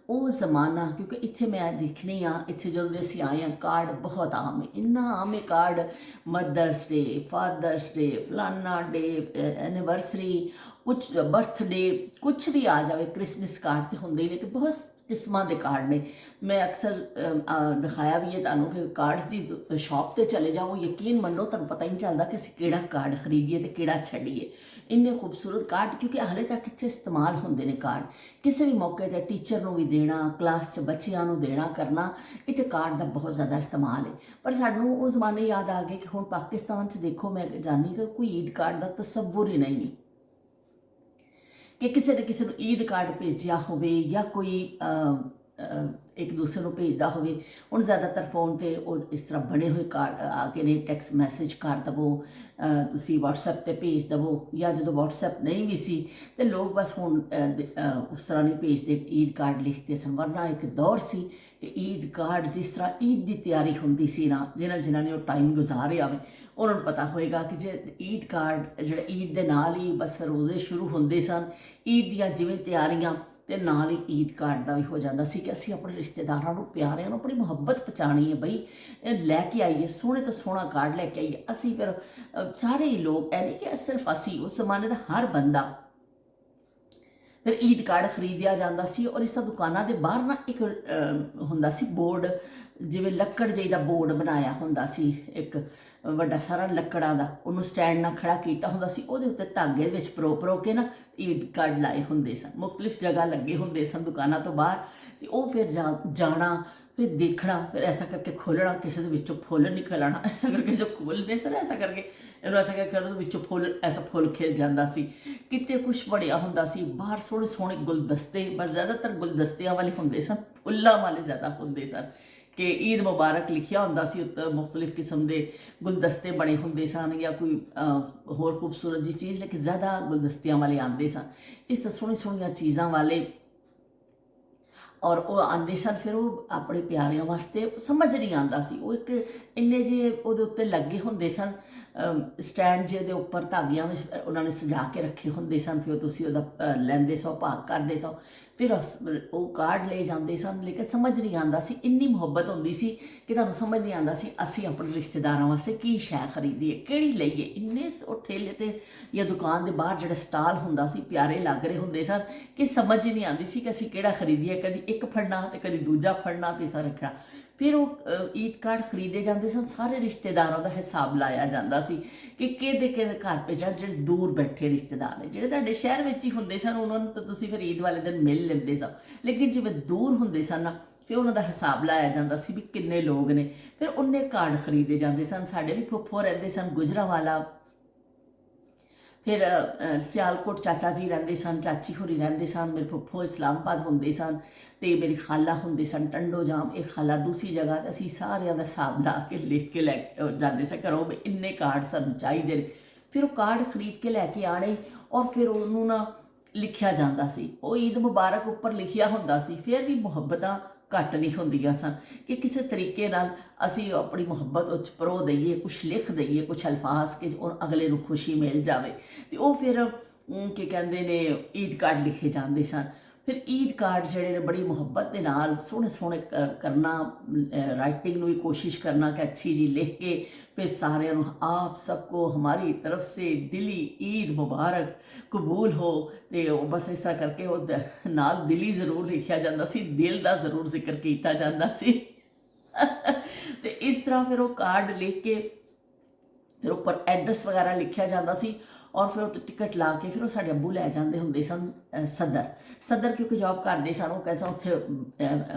ਉਹ ਜ਼ਮਾਨਾ, ਕਿਉਂਕਿ ਇੱਥੇ ਮੈਂ ਦੇਖਣੀ ਹਾਂ, ਇੱਥੇ ਜਦੋਂ ਦੇ ਅਸੀਂ ਆਏ ਹਾਂ, ਕਾਰਡ ਬਹੁਤ ਆਮ ਹੈ, ਇੰਨਾ ਆਮ ਹੈ ਕਾਰਡ। ਮਦਰਸ ਡੇ, ਫਾਦਰਸ ਡੇ, ਫਲਾਨਾ ਡੇ, ਐਨੀਵਰਸਰੀ, ਕੁਛ ਬਰਥਡੇ ਕੁਛ ਵੀ ਆ ਜਾਵੇ, ਕ੍ਰਿਸਮਸ ਕਾਰਡ ਤੇ ਹੁੰਦੇ ਹੀ ਨੇ ਕਿ ਬਹੁਤ ਕਿਸਮਾਂ ਦੇ ਕਾਰਡ ਨੇ। ਮੈਂ ਅਕਸਰ ਦਿਖਾਇਆ ਵੀ ਹੈ ਤੁਹਾਨੂੰ ਕਿ ਕਾਰਡਸ ਦੀ ਸ਼ਾਪ ਤੇ ਚਲੇ ਜਾਓ, ਯਕੀਨ ਮੰਨੋ ਤੁਹਾਨੂੰ ਪਤਾ ਹੀ ਨਹੀਂ ਚੱਲਦਾ ਕਿ ਅਸੀਂ ਕਿਹੜਾ ਕਾਰਡ ਖਰੀਦੀਏ ਤੇ ਕਿਹੜਾ ਛੱਡੀਏ। ਇੰਨੇ ਖੂਬਸੂਰਤ ਕਾਰਡ, ਕਿਉਂਕਿ ਹਾਲੇ ਤੱਕ ਇੱਥੇ ਇਸਤੇਮਾਲ ਹੁੰਦੇ ਨੇ ਕਾਰਡ। ਕਿਸੇ ਵੀ ਮੌਕੇ ਤੇ ਟੀਚਰ ਨੂੰ ਵੀ ਦੇਣਾ, ਕਲਾਸ 'ਚ ਬੱਚਿਆਂ ਨੂੰ ਦੇਣਾ ਕਰਨਾ, ਇੱਥੇ ਕਾਰਡ ਦਾ ਬਹੁਤ ਜ਼ਿਆਦਾ ਇਸਤੇਮਾਲ ਹੈ। ਪਰ ਸਾਨੂੰ ਉਹ ਜ਼ਮਾਨੇ ਯਾਦ ਆ ਗਏ ਕਿ ਹੁਣ ਪਾਕਿਸਤਾਨ 'ਚ ਦੇਖੋ, ਮੈਂ ਜਾਣੀ ਕਿ ਕੋਈ ਈਦ ਕਾਰਡ ਦਾ ਤਸੱਵੁਰ ਹੀ ਨਹੀਂ ਹੈ ਕਿ ਕਿਸੇ ਨੇ ਕਿਸੇ ਨੂੰ ਈਦ ਕਾਰਡ ਭੇਜਿਆ ਹੋਵੇ ਜਾਂ ਕੋਈ ਇੱਕ ਦੂਸਰੇ ਨੂੰ ਭੇਜਦਾ ਹੋਵੇ। ਹੁਣ ਜ਼ਿਆਦਾਤਰ ਫੋਨ ਤੇ ਉਹ ਇਸ ਤਰ੍ਹਾਂ ਬਣੇ ਹੋਏ ਕਾਰਡ ਆ ਕੇ ਨੇ, ਟੈਕਸਟ ਮੈਸੇਜ ਕਰ ਦੇਵੋ, ਤੁਸੀਂ ਵਟਸਐਪ ਤੇ ਭੇਜ ਦੇਵੋ, ਜਾਂ ਜਦੋਂ ਵਟਸਐਪ ਨਹੀਂ ਵੀ ਸੀ ਤੇ ਲੋਕ ਬਸ ਹੁਣ ਉਸ ਤਰ੍ਹਾਂ ਨਹੀਂ ਭੇਜਦੇ, ਈਦ ਕਾਰਡ ਲਿਖਦੇ ਸਨ। ਵਰਨਾ ਇੱਕ ਦੌਰ ਸੀ ਕਿ ਈਦ ਕਾਰਡ, ਜਿਸ ਤਰ੍ਹਾਂ ਈਦ ਦੀ ਤਿਆਰੀ ਹੁੰਦੀ ਸੀ ਨਾ, ਜਿਨ੍ਹਾਂ ਨੇ ਉਹ ਟਾਈਮ ਗੁਜ਼ਾਰਿਆ ਹੋਵੇ ਉਹਨਾਂ ਨੂੰ ਪਤਾ ਹੋਏਗਾ ਕਿ ਜੇ ਈਦ ਕਾਰਡ ਜਿਹੜਾ ਈਦ ਦੇ ਨਾਲ ਹੀ ਬਸ ਰੋਜ਼ੇ ਸ਼ੁਰੂ ਹੁੰਦੇ ਸਨ, ਈਦ ਦੀਆਂ ਜਿਵੇਂ ਤਿਆਰੀਆਂ ਤੇ ਨਾਲ ਹੀ ਈਦ ਕਾਰਡ ਦਾ ਵੀ ਹੋ ਜਾਂਦਾ ਸੀ ਕਿ ਅਸੀਂ ਆਪਣੇ ਰਿਸ਼ਤੇਦਾਰਾਂ ਨੂੰ, ਪਿਆਰਿਆਂ ਨੂੰ ਆਪਣੀ ਮੁਹੱਬਤ ਪਹੁੰਚਾਉਣੀ ਹੈ ਬਈ, ਲੈ ਕੇ ਆਈਏ ਸੋਹਣੇ ਤੋਂ ਸੋਹਣਾ ਕਾਰਡ ਲੈ ਕੇ ਆਈਏ। ਅਸੀਂ ਫਿਰ ਸਾਰੇ ਹੀ ਲੋਕ, ਇਹ ਨਹੀਂ ਕਿ ਸਿਰਫ ਅਸੀਂ, ਉਸ ਜ਼ਮਾਨੇ ਦਾ ਹਰ ਬੰਦਾ ਫਿਰ ਈਦ ਕਾਰਡ ਖਰੀਦਿਆ ਜਾਂਦਾ ਸੀ। ਔਰ ਇਸ ਤਰ੍ਹਾਂ ਦੁਕਾਨਾਂ ਦੇ ਬਾਹਰ ਨਾ ਇੱਕ ਹੁੰਦਾ ਸੀ ਬੋਰਡ, ਜਿਵੇਂ ਲੱਕੜ ਜਿਹੀ ਦਾ ਬੋਰਡ ਬਣਾਇਆ ਹੁੰਦਾ ਸੀ, ਇੱਕ ਵੱਡਾ ਸਾਰਾ ਲੱਕੜਾਂ ਦਾ, ਉਹਨੂੰ ਸਟੈਂਡ ਨਾਲ ਖੜਾ ਕੀਤਾ ਹੁੰਦਾ ਸੀ, ਉਹਦੇ ਉੱਤੇ ਧਾਗੇ ਵਿੱਚ ਪਰੋ ਕੇ ਨਾ ਈਦ ਕਾਰਡ ਲਾਏ ਹੁੰਦੇ ਸਨ। ਮੁਖਤਲਿਫ ਜਗ੍ਹਾ ਲੱਗੇ ਹੁੰਦੇ ਸਨ ਦੁਕਾਨਾਂ ਤੋਂ ਬਾਹਰ, ਤੇ ਉਹ ਫਿਰ ਜਾਣਾ, ਫਿਰ ਦੇਖਣਾ, ਫਿਰ ਐਸਾ ਕਰਕੇ ਖੋਲ੍ਹਣਾ, ਕਿਸੇ ਦੇ ਵਿੱਚੋਂ ਫੁੱਲ ਨਿਕਲ ਆਉਣਾ, ਐਸਾ ਕਰਕੇ ਜੋ ਖੋਲ੍ਹਦੇ ਸਨ, ਐਸਾ ਕਰਕੇ ਇਹਨੂੰ ਐਸਾ ਕਰਕੇ ਉਹਦੇ ਵਿੱਚੋਂ ਫੁੱਲ, ਐਸਾ ਫੁੱਲ ਖਿਲ ਜਾਂਦਾ ਸੀ। ਕਿਤੇ ਕੁਛ ਬਣਿਆ ਹੁੰਦਾ ਸੀ ਬਾਹਰ, ਸੋਹਣੇ ਸੋਹਣੇ ਗੁਲਦਸਤੇ, ਬਸ ਜ਼ਿਆਦਾਤਰ ਗੁਲਦਸਤਿਆਂ ਵਾਲੇ ਹੁੰਦੇ ਸਨ, ਫੁੱਲਾਂ ਵਾਲੇ ਜ਼ਿਆਦਾ ਹੁੰਦੇ ਸਨ ਕਿ ਈਦ ਮੁਬਾਰਕ ਲਿਖਿਆ ਹੁੰਦਾ ਸੀ ਉੱਤੇ, ਮੁਖਤਲਿਫ ਕਿਸਮ ਦੇ ਗੁਲਦਸਤੇ ਬਣੇ ਹੁੰਦੇ ਸਨ ਜਾਂ ਕੋਈ ਹੋਰ ਖੂਬਸੂਰਤ ਜੀ ਚੀਜ਼, ਲੇਕਿਨ ਜ਼ਿਆਦਾ ਗੁਲਦਸਤਿਆਂ ਵਾਲੇ ਆਉਂਦੇ ਸਨ, ਇਸ ਤਰ੍ਹਾਂ ਸੋਹਣੀ ਸੋਹਣੀਆਂ ਚੀਜ਼ਾਂ ਵਾਲੇ। ਔਰ ਉਹ ਆਉਂਦੇ ਸਨ, ਫਿਰ ਉਹ ਆਪਣੇ ਪਿਆਰਿਆਂ ਵਾਸਤੇ ਸਮਝ ਨਹੀਂ ਆਉਂਦਾ ਸੀ, ਉਹ ਇੱਕ ਇੰਨੇ ਜਿਹੇ ਉਹਦੇ ਉੱਤੇ ਲੱਗੇ ਹੁੰਦੇ ਸਨ ਸਟੈਂਡ ਜਿਹਦੇ ਉੱਪਰ ਧਾਗਿਆਂ ਵਿੱਚ ਉਹਨਾਂ ਨੇ ਸਜਾ ਕੇ ਰੱਖੇ ਹੁੰਦੇ ਸਨ। ਫਿਰ ਤੁਸੀਂ ਉਹਦਾ ਲੈਂਦੇ ਸੋ, ਭਾਗ ਕਰਦੇ ਸੋ, ਫਿਰ ਉਹ ਕਾਰਡ ਲੈ ਜਾਂਦੇ ਸਨ। ਲੇਕਿਨ ਸਮਝ ਨਹੀਂ ਆਉਂਦਾ ਸੀ, ਇੰਨੀ ਮੁਹੱਬਤ ਹੁੰਦੀ ਸੀ ਕਿ ਤੁਹਾਨੂੰ ਸਮਝ ਨਹੀਂ ਆਉਂਦਾ ਸੀ ਅਸੀਂ ਆਪਣੇ ਰਿਸ਼ਤੇਦਾਰਾਂ ਵਾਸਤੇ ਕੀ ਸ਼ੈ ਖਰੀਦੀਏ, ਕਿਹੜੀ ਲਈਏ। ਇੰਨੇ ਉਹ ਠੇਲੇ 'ਤੇ ਜਾਂ ਦੁਕਾਨ ਦੇ ਬਾਹਰ ਜਿਹੜਾ ਸਟਾਲ ਹੁੰਦਾ ਸੀ, ਪਿਆਰੇ ਲੱਗ ਰਹੇ ਹੁੰਦੇ ਸਨ ਕਿ ਸਮਝ ਹੀ ਨਹੀਂ ਆਉਂਦੀ ਸੀ ਕਿ ਅਸੀਂ ਕਿਹੜਾ ਖਰੀਦੀਏ, ਕਦੀ ਇੱਕ ਫੜਨਾ ਤੇ ਕਦੀ ਦੂਜਾ ਫੜਨਾ, ਤੀਸਰਾ ਰੱਖਣਾ। ਫਿਰ ਉਹ ਈਦ ਕਾਰਡ ਖਰੀਦੇ ਜਾਂਦੇ ਸਨ, ਸਾਰੇ ਰਿਸ਼ਤੇਦਾਰਾਂ ਦਾ ਹਿਸਾਬ ਲਾਇਆ ਜਾਂਦਾ ਸੀ ਕਿ ਕਿਹਦੇ ਕਿਹਦੇ ਘਰ ਭੇਜਾਂ। ਜਿਹੜੇ ਦੂਰ ਬੈਠੇ ਰਿਸ਼ਤੇਦਾਰ ਨੇ, ਜਿਹੜੇ ਤੁਹਾਡੇ ਸ਼ਹਿਰ ਵਿੱਚ ਹੀ ਹੁੰਦੇ ਸਨ, ਉਹਨਾਂ ਨੂੰ ਤਾਂ ਤੁਸੀਂ ਫਿਰ ਈਦ ਵਾਲੇ ਦਿਨ ਮਿਲ ਲੈਂਦੇ ਸਨ, ਲੇਕਿਨ ਜਿਵੇਂ ਦੂਰ ਹੁੰਦੇ ਸਨ ਨਾ, ਫਿਰ ਉਹਨਾਂ ਦਾ ਹਿਸਾਬ ਲਾਇਆ ਜਾਂਦਾ ਸੀ ਵੀ ਕਿੰਨੇ ਲੋਕ ਨੇ, ਫਿਰ ਉਹਨੇ ਕਾਰਡ ਖਰੀਦੇ ਜਾਂਦੇ ਸਨ। ਸਾਡੇ ਵੀ ਫੁੱਫੋ ਰਹਿੰਦੇ ਸਨ ਗੁਜਰਾਂਵਾਲਾ, ਫਿਰ ਸਿਆਲਕੋਟ ਚਾਚਾ ਜੀ ਰਹਿੰਦੇ ਸਨ, ਚਾਚੀ ਹੋਰੀ ਰਹਿੰਦੇ ਸਨ, ਮੇਰੇ ਫੁੱਫੋ ਇਸਲਾਮਾਬਾਦ ਹੁੰਦੇ ਸਨ, ਤੇ ਮੇਰੀ ਖਾਲਾ ਹੁੰਦੇ ਸਨ ਟੰਡੋ ਜਾਮ, ਇੱਕ ਖਾਲਾ ਦੂਸਰੀ ਜਗ੍ਹਾ। ਤੇ ਅਸੀਂ ਸਾਰਿਆਂ ਦਾ ਹਿਸਾਬ ਲਾ ਕੇ ਲਿਖ ਕੇ ਲੈ ਜਾਂਦੇ ਸੀ ਘਰੋਂ ਵੀ ਇੰਨੇ ਕਾਰਡ ਸਾਨੂੰ ਚਾਹੀਦੇ ਨੇ। ਫਿਰ ਉਹ ਕਾਰਡ ਖਰੀਦ ਕੇ ਲੈ ਕੇ ਆਣੇ, ਔਰ ਫਿਰ ਉਹਨੂੰ ਨਾ ਲਿਖਿਆ ਜਾਂਦਾ ਸੀ, ਉਹ ਈਦ ਮੁਬਾਰਕ ਉੱਪਰ ਲਿਖਿਆ ਹੁੰਦਾ ਸੀ। ਫਿਰ ਵੀ ਮੁਹੱਬਤਾਂ ਘੱਟ ਨਹੀਂ ਹੁੰਦੀਆਂ ਸਨ ਕਿ ਕਿਸੇ ਤਰੀਕੇ ਨਾਲ ਅਸੀਂ ਆਪਣੀ ਮੁਹੱਬਤ ਉਹ 'ਚ ਪਰੋ ਦਈਏ, ਕੁਛ ਲਿਖ ਦਈਏ, ਕੁਛ ਅਲਫਾਜ਼ ਕਿ ਅਗਲੇ ਨੂੰ ਖੁਸ਼ੀ ਮਿਲ ਜਾਵੇ। ਤੇ ਉਹ ਫਿਰ ਕੀ ਕਹਿੰਦੇ ਨੇ ਈਦ ਕਾਰਡ ਲਿਖੇ ਜਾਂਦੇ ਸਨ। ਫਿਰ ਈਦ ਕਾਰਡ ਜਿਹੜੇ ਨੇ ਬੜੀ ਮੁਹੱਬਤ ਦੇ ਨਾਲ ਸੋਹਣੇ ਸੋਹਣੇ ਕਰਨਾ, ਰਾਈਟਿੰਗ ਨੂੰ ਵੀ ਕੋਸ਼ਿਸ਼ ਕਰਨਾ ਕਿ ਅੱਛੀ ਜੀ ਲਿਖ ਕੇ ਫਿਰ ਸਾਰਿਆਂ ਨੂੰ, ਆਪ ਸਭ ਕੋ ਹਮਾਰੀ ਤਰਫ ਸੇ ਦਿਲੀ ਈਦ ਮੁਬਾਰਕ ਕਬੂਲ ਹੋ। ਤੇ ਉਹ ਬਸ ਇਸ ਤਰ੍ਹਾਂ ਕਰਕੇ ਉਹ ਨਾਲ ਦਿਲੀ ਜ਼ਰੂਰ ਲਿਖਿਆ ਜਾਂਦਾ ਸੀ, ਦਿਲ ਦਾ ਜ਼ਰੂਰ ਜ਼ਿਕਰ ਕੀਤਾ ਜਾਂਦਾ ਸੀ। ਤੇ ਇਸ ਤਰ੍ਹਾਂ ਫਿਰ ਉਹ ਕਾਰਡ ਲਿਖ ਕੇ ਫਿਰ ਉੱਪਰ ਐਡਰੈਸ ਵਗੈਰਾ ਲਿਖਿਆ ਜਾਂਦਾ ਸੀ, ਔਰ ਫਿਰ ਉੱਤੇ ਟਿਕਟ ਲਾ ਕੇ ਫਿਰ ਉਹ ਸਾਡੇ ਅੱਬੂ ਲੈ ਜਾਂਦੇ ਹੁੰਦੇ ਸਨ ਸਦਰ ਕਿਉਂਕਿ ਜੌਬ ਕਰਦੇ ਸਨ। ਉਹ ਕਹਿੰਦਾ ਉੱਥੇ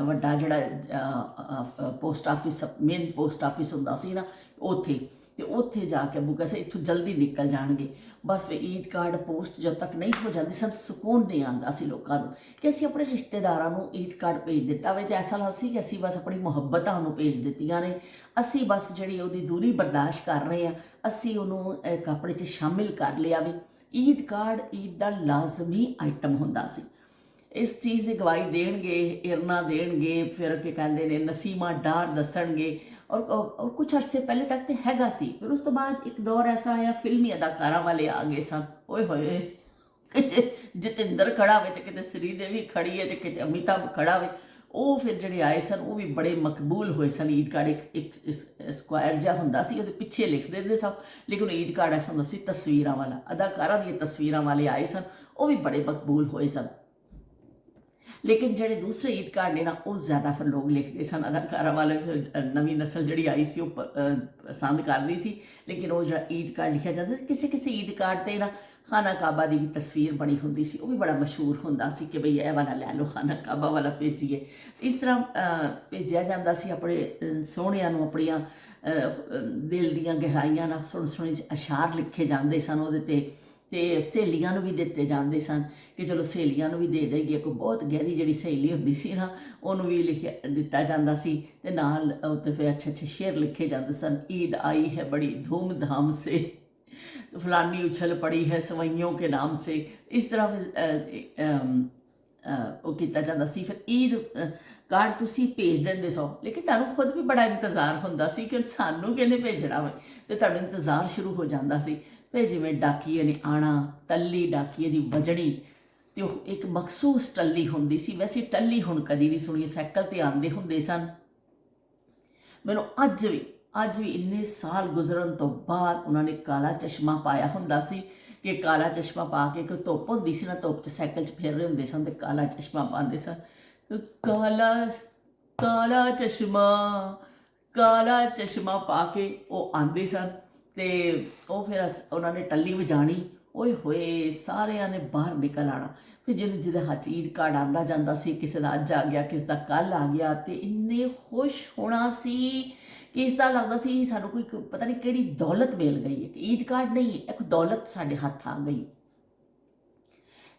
ਵੱਡਾ ਜਿਹੜਾ post office, main post office ਹੁੰਦਾ ਸੀ ਨਾ ਉੱਥੇ, ਤੇ ਉੱਥੇ ਜਾ ਕੇ ਅੱਬੂ ਕਹਿੰਦੇ ਇੱਥੋਂ ਜਲਦੀ ਨਿਕਲ ਜਾਣਗੇ। ਬਸ ਫਿਰ ਈਦ ਕਾਰਡ ਪੋਸਟ ਜਦ ਤੱਕ ਨਹੀਂ ਹੋ ਜਾਂਦੀ ਸਨ, ਸਕੂਨ ਨਹੀਂ ਆਉਂਦਾ ਸੀ ਲੋਕਾਂ ਨੂੰ ਕਿ ਅਸੀਂ ਆਪਣੇ ਰਿਸ਼ਤੇਦਾਰਾਂ ਨੂੰ ਈਦ ਕਾਰਡ ਭੇਜ ਦਿੱਤਾ ਵੇ, ਤੇ ਐਸਾ ਲੱਗਦਾ ਸੀ ਕਿ ਅਸੀਂ ਬਸ ਆਪਣੀ ਮੁਹੱਬਤਾਂ ਨੂੰ ਭੇਜ ਦਿੱਤੀਆਂ ਨੇ, ਅਸੀਂ ਬਸ ਜਿਹੜੀ ਉਹਦੀ ਦੂਰੀ ਬਰਦਾਸ਼ਤ ਕਰ ਰਹੇ ਹਾਂ, ਅਸੀਂ ਉਹਨੂੰ ਇੱਕ ਆਪਣੇ 'ਚ ਸ਼ਾਮਿਲ ਕਰ ਲਿਆ ਵੀ। ਈਦ ਕਾਰਡ ਈਦ ਦਾ ਲਾਜ਼ਮੀ ਆਈਟਮ ਹੁੰਦਾ ਸੀ। ਇਸ ਚੀਜ਼ ਦੀ ਗਵਾਹੀ ਦੇਣਗੇ, ਇਰਨਾ ਦੇਣਗੇ, ਫਿਰ ਕੀ ਕਹਿੰਦੇ ਨੇ ਨਸੀਮਾ ਡਾਰ ਦੱਸਣਗੇ। ਔਰ ਕੁਛ ਅਰਸੇ ਪਹਿਲੇ ਤੱਕ ਤੇ ਹੈਗਾ ਸੀ, ਫਿਰ ਉਸ ਤੋਂ ਬਾਅਦ ਇੱਕ ਦੌਰ ਐਸਾ ਆਇਆ ਫਿਲਮੀ ਅਦਾਕਾਰਾਂ ਵਾਲੇ ਆ ਗਏ ਸਨ। ਓਏ ਹੋਏ, ਕਿਤੇ ਜਤਿੰਦਰ ਖੜਾ ਹੋਵੇ ਤੇ ਕਿਤੇ ਸ੍ਰੀਦੇਵੀ ਖੜੀ ਹੈ ਤੇ ਕਿਤੇ ਅਮਿਤਾਭ ਖੜਾ ਹੋਵੇ, ਉਹ ਫਿਰ ਜਿਹੜੇ ਆਏ ਸਨ ਉਹ ਵੀ ਬੜੇ ਮਕਬੂਲ ਹੋਏ ਸਨ। ਈਦ ਕਾਰਡ ਇੱਕ ਸਕੁਆਇਰ ਜਿਹਾ ਹੁੰਦਾ ਸੀ, ਉਹਦੇ ਪਿੱਛੇ ਲਿਖ ਦਿੰਦੇ ਸਨ, ਲੇਕਿਨ ਈਦ ਕਾਰਡ ਐਸਾ ਹੁੰਦਾ ਸੀ ਤਸਵੀਰਾਂ ਵਾਲਾ, ਅਦਾਕਾਰਾਂ ਦੀਆਂ ਤਸਵੀਰਾਂ ਵਾਲੇ ਆਏ ਸਨ, ਉਹ ਵੀ ਬੜੇ ਮਕਬੂਲ ਹੋਏ ਸਨ। ਲੇਕਿਨ ਜਿਹੜੇ ਦੂਸਰੇ ਈਦ ਕਾਰਡ ਨੇ ਨਾ ਉਹ ਜ਼ਿਆਦਾ ਫਿਰ ਲੋਕ ਲਿਖਦੇ ਸਨ, ਅਦਾਕਾਰਾਂ ਵਾਲੇ ਨਵੀਂ ਨਸਲ ਜਿਹੜੀ ਆਈ ਸੀ ਉਹ ਪਸੰਦ ਕਰਦੀ ਸੀ। ਲੇਕਿਨ ਉਹ ਜਿਹੜਾ ਈਦ ਕਾਰਡ ਲਿਖਿਆ ਜਾਂਦਾ ਸੀ, ਕਿਸੇ ਕਿਸੇ ਈਦ ਕਾਰਡ 'ਤੇ ਨਾ ਖਾਨਾ ਕਾਬਾ ਦੀ ਵੀ ਤਸਵੀਰ ਬਣੀ ਹੁੰਦੀ ਸੀ, ਉਹ ਵੀ ਬੜਾ ਮਸ਼ਹੂਰ ਹੁੰਦਾ ਸੀ ਕਿ ਬਈ ਇਹ ਵਾਲਾ ਲੈ ਲਓ, ਖਾਨਾ ਕਾਬਾ ਵਾਲਾ ਭੇਜੀਏ। ਇਸ ਤਰ੍ਹਾਂ ਭੇਜਿਆ ਜਾਂਦਾ ਸੀ ਆਪਣੇ ਸੋਹਣਿਆਂ ਨੂੰ, ਆਪਣੀਆਂ ਦਿਲ ਦੀਆਂ ਗਹਿਰਾਈਆਂ ਨਾਲ ਸੋਹਣੇ ਸੋਹਣੇ ਅਸ਼ਾਰ ਲਿਖੇ ਜਾਂਦੇ ਸਨ ਉਹਦੇ 'ਤੇ ਸਹੇਲੀਆਂ ਨੂੰ ਵੀ ਦਿੱਤੇ ਜਾਂਦੇ ਸਨ ਕਿ ਚਲੋ ਸਹੇਲੀਆਂ ਨੂੰ ਵੀ ਦੇ ਦੇਈਏ। ਕੋਈ ਬਹੁਤ ਗਹਿਰੀ ਜਿਹੜੀ ਸਹੇਲੀ ਹੁੰਦੀ ਸੀ ਨਾ ਉਹਨੂੰ ਵੀ ਲਿਖਿਆ ਦਿੱਤਾ ਜਾਂਦਾ ਸੀ, ਅਤੇ ਨਾਲ ਉੱਤੇ ਫਿਰ ਅੱਛੇ ਅੱਛੇ ਸ਼ੇਰ ਲਿਖੇ ਜਾਂਦੇ ਸਨ। ਈਦ ਆਈ ਹੈ ਬੜੀ ਧੂਮधाम से, फलानी उछल पड़ी है सवैयों के नाम से। इस तरह ਉਹ ਕੀਤਾ ਜਾਂਦਾ ਸੀ। ਫਿਰ ਈਦ ਕਾਰਡ ਤੁਸੀਂ ਭੇਜ ਦਿੰਦੇ ਸੋ, ਲੇਕਿਨ ਤੁਹਾਨੂੰ ਖੁਦ ਵੀ ਬੜਾ ਇੰਤਜ਼ਾਰ ਹੁੰਦਾ ਸੀ ਕਿ ਸਾਨੂੰ ਕਿਹਨੇ ਭੇਜਣਾ ਵਾ, ਅਤੇ ਤੁਹਾਡਾ ਇੰਤਜ਼ਾਰ ਸ਼ੁਰੂ ਹੋ ਜਾਂਦਾ ਸੀ। ਫਿਰ ਜਿਵੇਂ ਡਾਕੀਏ ਨੇ ਆਉਣਾ, ਟੱਲੀ ਡਾਕੀਏ ਦੀ ਵੱਜਣੀ, ਅਤੇ ਉਹ ਇੱਕ ਮਖਸੂਸ ਟੱਲੀ ਹੁੰਦੀ ਸੀ। ਵੈਸੇ ਟੱਲੀ ਹੁਣ ਕਦੀ ਨਹੀਂ ਸੁਣੀ, ਸਾਈਕਲ 'ਤੇ ਆਉਂਦੇ ਹੁੰਦੇ ਸਨ। ਮੈਨੂੰ ਅੱਜ ਵੀ ਇੰਨੇ ਸਾਲ ਗੁਜ਼ਰਨ ਤੋਂ ਬਾਅਦ ਉਹਨਾਂ ਨੇ ਕਾਲਾ ਚਸ਼ਮਾ ਪਾਇਆ ਹੁੰਦਾ ਸੀ ਕਿ ਕਾਲਾ ਚਸ਼ਮਾ ਪਾ ਕੇ ਕੋਈ ਧੁੱਪ ਹੁੰਦੀ ਸੀ ਨਾ, ਧੁੱਪ 'ਚ ਸਾਈਕਲ 'ਚ ਫਿਰ ਰਹੇ ਹੁੰਦੇ ਸਨ ਅਤੇ ਕਾਲਾ ਚਸ਼ਮਾ ਪਾਉਂਦੇ ਸਨ। ਕਾਲਾ ਚਸ਼ਮਾ ਪਾ ਕੇ ਉਹ ਆਉਂਦੇ ਸਨ, ਅਤੇ ਉਹ ਫਿਰ ਉਹਨਾਂ ਨੇ ਟੱਲੀ ਵਜਾਣੀ, ਓਏ ਹੋਏ ਸਾਰਿਆਂ ਨੇ ਬਾਹਰ ਨਿਕਲ ਆਉਣਾ। ਫਿਰ ਜਿਹਦੇ ਹੱਥ ਈਦ ਕਾਰਡ ਆਉਂਦਾ ਜਾਂਦਾ ਸੀ, ਕਿਸੇ ਦਾ ਅੱਜ ਆ ਗਿਆ, ਕਿਸੇ ਦਾ ਕੱਲ੍ਹ ਆ ਗਿਆ, ਅਤੇ ਇੰਨੇ ਖੁਸ਼ ਹੋਣਾ ਸੀ ਕਿ ਇਸ ਤਰ੍ਹਾਂ ਲੱਗਦਾ ਸੀ ਸਾਨੂੰ ਕੋਈ ਪਤਾ ਨਹੀਂ ਕਿਹੜੀ ਦੌਲਤ ਮਿਲ ਗਈ ਹੈ, ਕਿ ਈਦ ਕਾਰਡ ਨਹੀਂ, ਇੱਕ ਦੌਲਤ ਸਾਡੇ ਹੱਥ ਆ ਗਈ।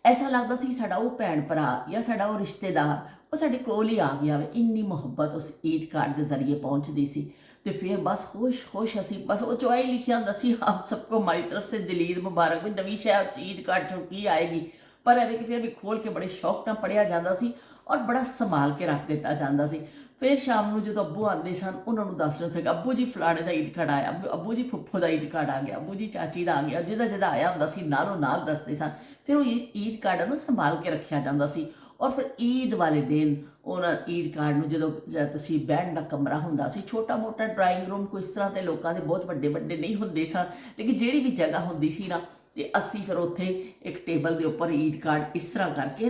ਐਸਾ ਲੱਗਦਾ ਸੀ ਸਾਡਾ ਉਹ ਭੈਣ ਭਰਾ ਜਾਂ ਸਾਡਾ ਉਹ ਰਿਸ਼ਤੇਦਾਰ ਉਹ ਸਾਡੇ ਕੋਲ ਹੀ ਆ ਗਿਆ ਵੇ। ਇੰਨੀ ਮੁਹੱਬਤ ਉਸ ਈਦ ਕਾਰਡ ਦੇ ਜ਼ਰੀਏ ਪਹੁੰਚਦੀ ਸੀ। ਅਤੇ ਫਿਰ ਬਸ ਖੁਸ਼ ਅਸੀਂ ਬਸ ਉਹ 'ਚੋਂ ਹੀ ਲਿਖਿਆ ਹੁੰਦਾ ਸੀ, ਆਪ ਸਭ ਕੋ ਹਮਾਰੀ ਤਰਫ ਸੇ ਦਿਲ ਈਦ ਮੁਬਾਰਕ। ਵੀ ਨਵੀਂ ਸ਼ਹਿਰ ਈਦ ਕਾਰਡ 'ਚੋਂ ਕੀ ਆਏਗੀ, ਪਰ ਐਵੇਂ ਕਿ ਫਿਰ ਵੀ ਖੋਲ੍ਹ ਕੇ ਬੜੇ ਸ਼ੌਕ ਨਾਲ ਪੜ੍ਹਿਆ ਜਾਂਦਾ ਸੀ ਔਰ ਬੜਾ ਸੰਭਾਲ ਕੇ ਰੱਖ ਦਿੱਤਾ ਜਾਂਦਾ ਸੀ। ਫਿਰ ਸ਼ਾਮ ਨੂੰ ਜਦੋਂ ਅੱਬੂ ਆਉਂਦੇ ਸਨ ਉਹਨਾਂ ਨੂੰ ਦੱਸ ਰਹੇ ਸੀ ਕਿ ਅੱਬੂ ਜੀ ਫਲਾਣੇ ਦਾ ਈਦ ਕਾਰਡ ਆਇਆ, ਅੱਬੂ ਜੀ ਫੁੱਫੋ ਦਾ ਈਦ ਕਾਰਡ ਆ ਗਿਆ, ਅੱਬੂ ਜੀ ਚਾਚੀ ਦਾ ਆ ਗਿਆ, ਜਿਹਦਾ ਆਇਆ ਹੁੰਦਾ ਸੀ ਨਾਲੋਂ ਨਾਲ ਦੱਸਦੇ ਸਨ। ਫਿਰ ਉਹ ਈਦ ਕਾਰਡਾਂ ਨੂੰ ਸੰਭਾਲ ਕੇ ਰੱਖਿਆ ਜਾਂਦਾ ਸੀ। ਔਰ ਫਿਰ ਈਦ ਵਾਲੇ ਦਿਨ ਉਹਨਾਂ ਈਦ ਕਾਰਡ ਨੂੰ ਜਦੋਂ ਤੁਸੀਂ ਬਹਿਣ ਦਾ ਕਮਰਾ ਹੁੰਦਾ ਸੀ, ਛੋਟਾ ਮੋਟਾ ਡਰਾਇੰਗ ਰੂਮ, ਕੋਈ ਇਸ ਤਰ੍ਹਾਂ ਦੇ ਲੋਕਾਂ ਦੇ ਬਹੁਤ ਵੱਡੇ ਵੱਡੇ ਨਹੀਂ ਹੁੰਦੇ ਸਨ, ਲੇਕਿਨ ਜਿਹੜੀ ਵੀ ਜਗ੍ਹਾ ਹੁੰਦੀ ਸੀ ਨਾ, ਅਤੇ ਅਸੀਂ ਫਿਰ ਉੱਥੇ ਇੱਕ ਟੇਬਲ ਦੇ ਉੱਪਰ ਈਦ ਕਾਰਡ ਇਸ ਤਰ੍ਹਾਂ ਕਰਕੇ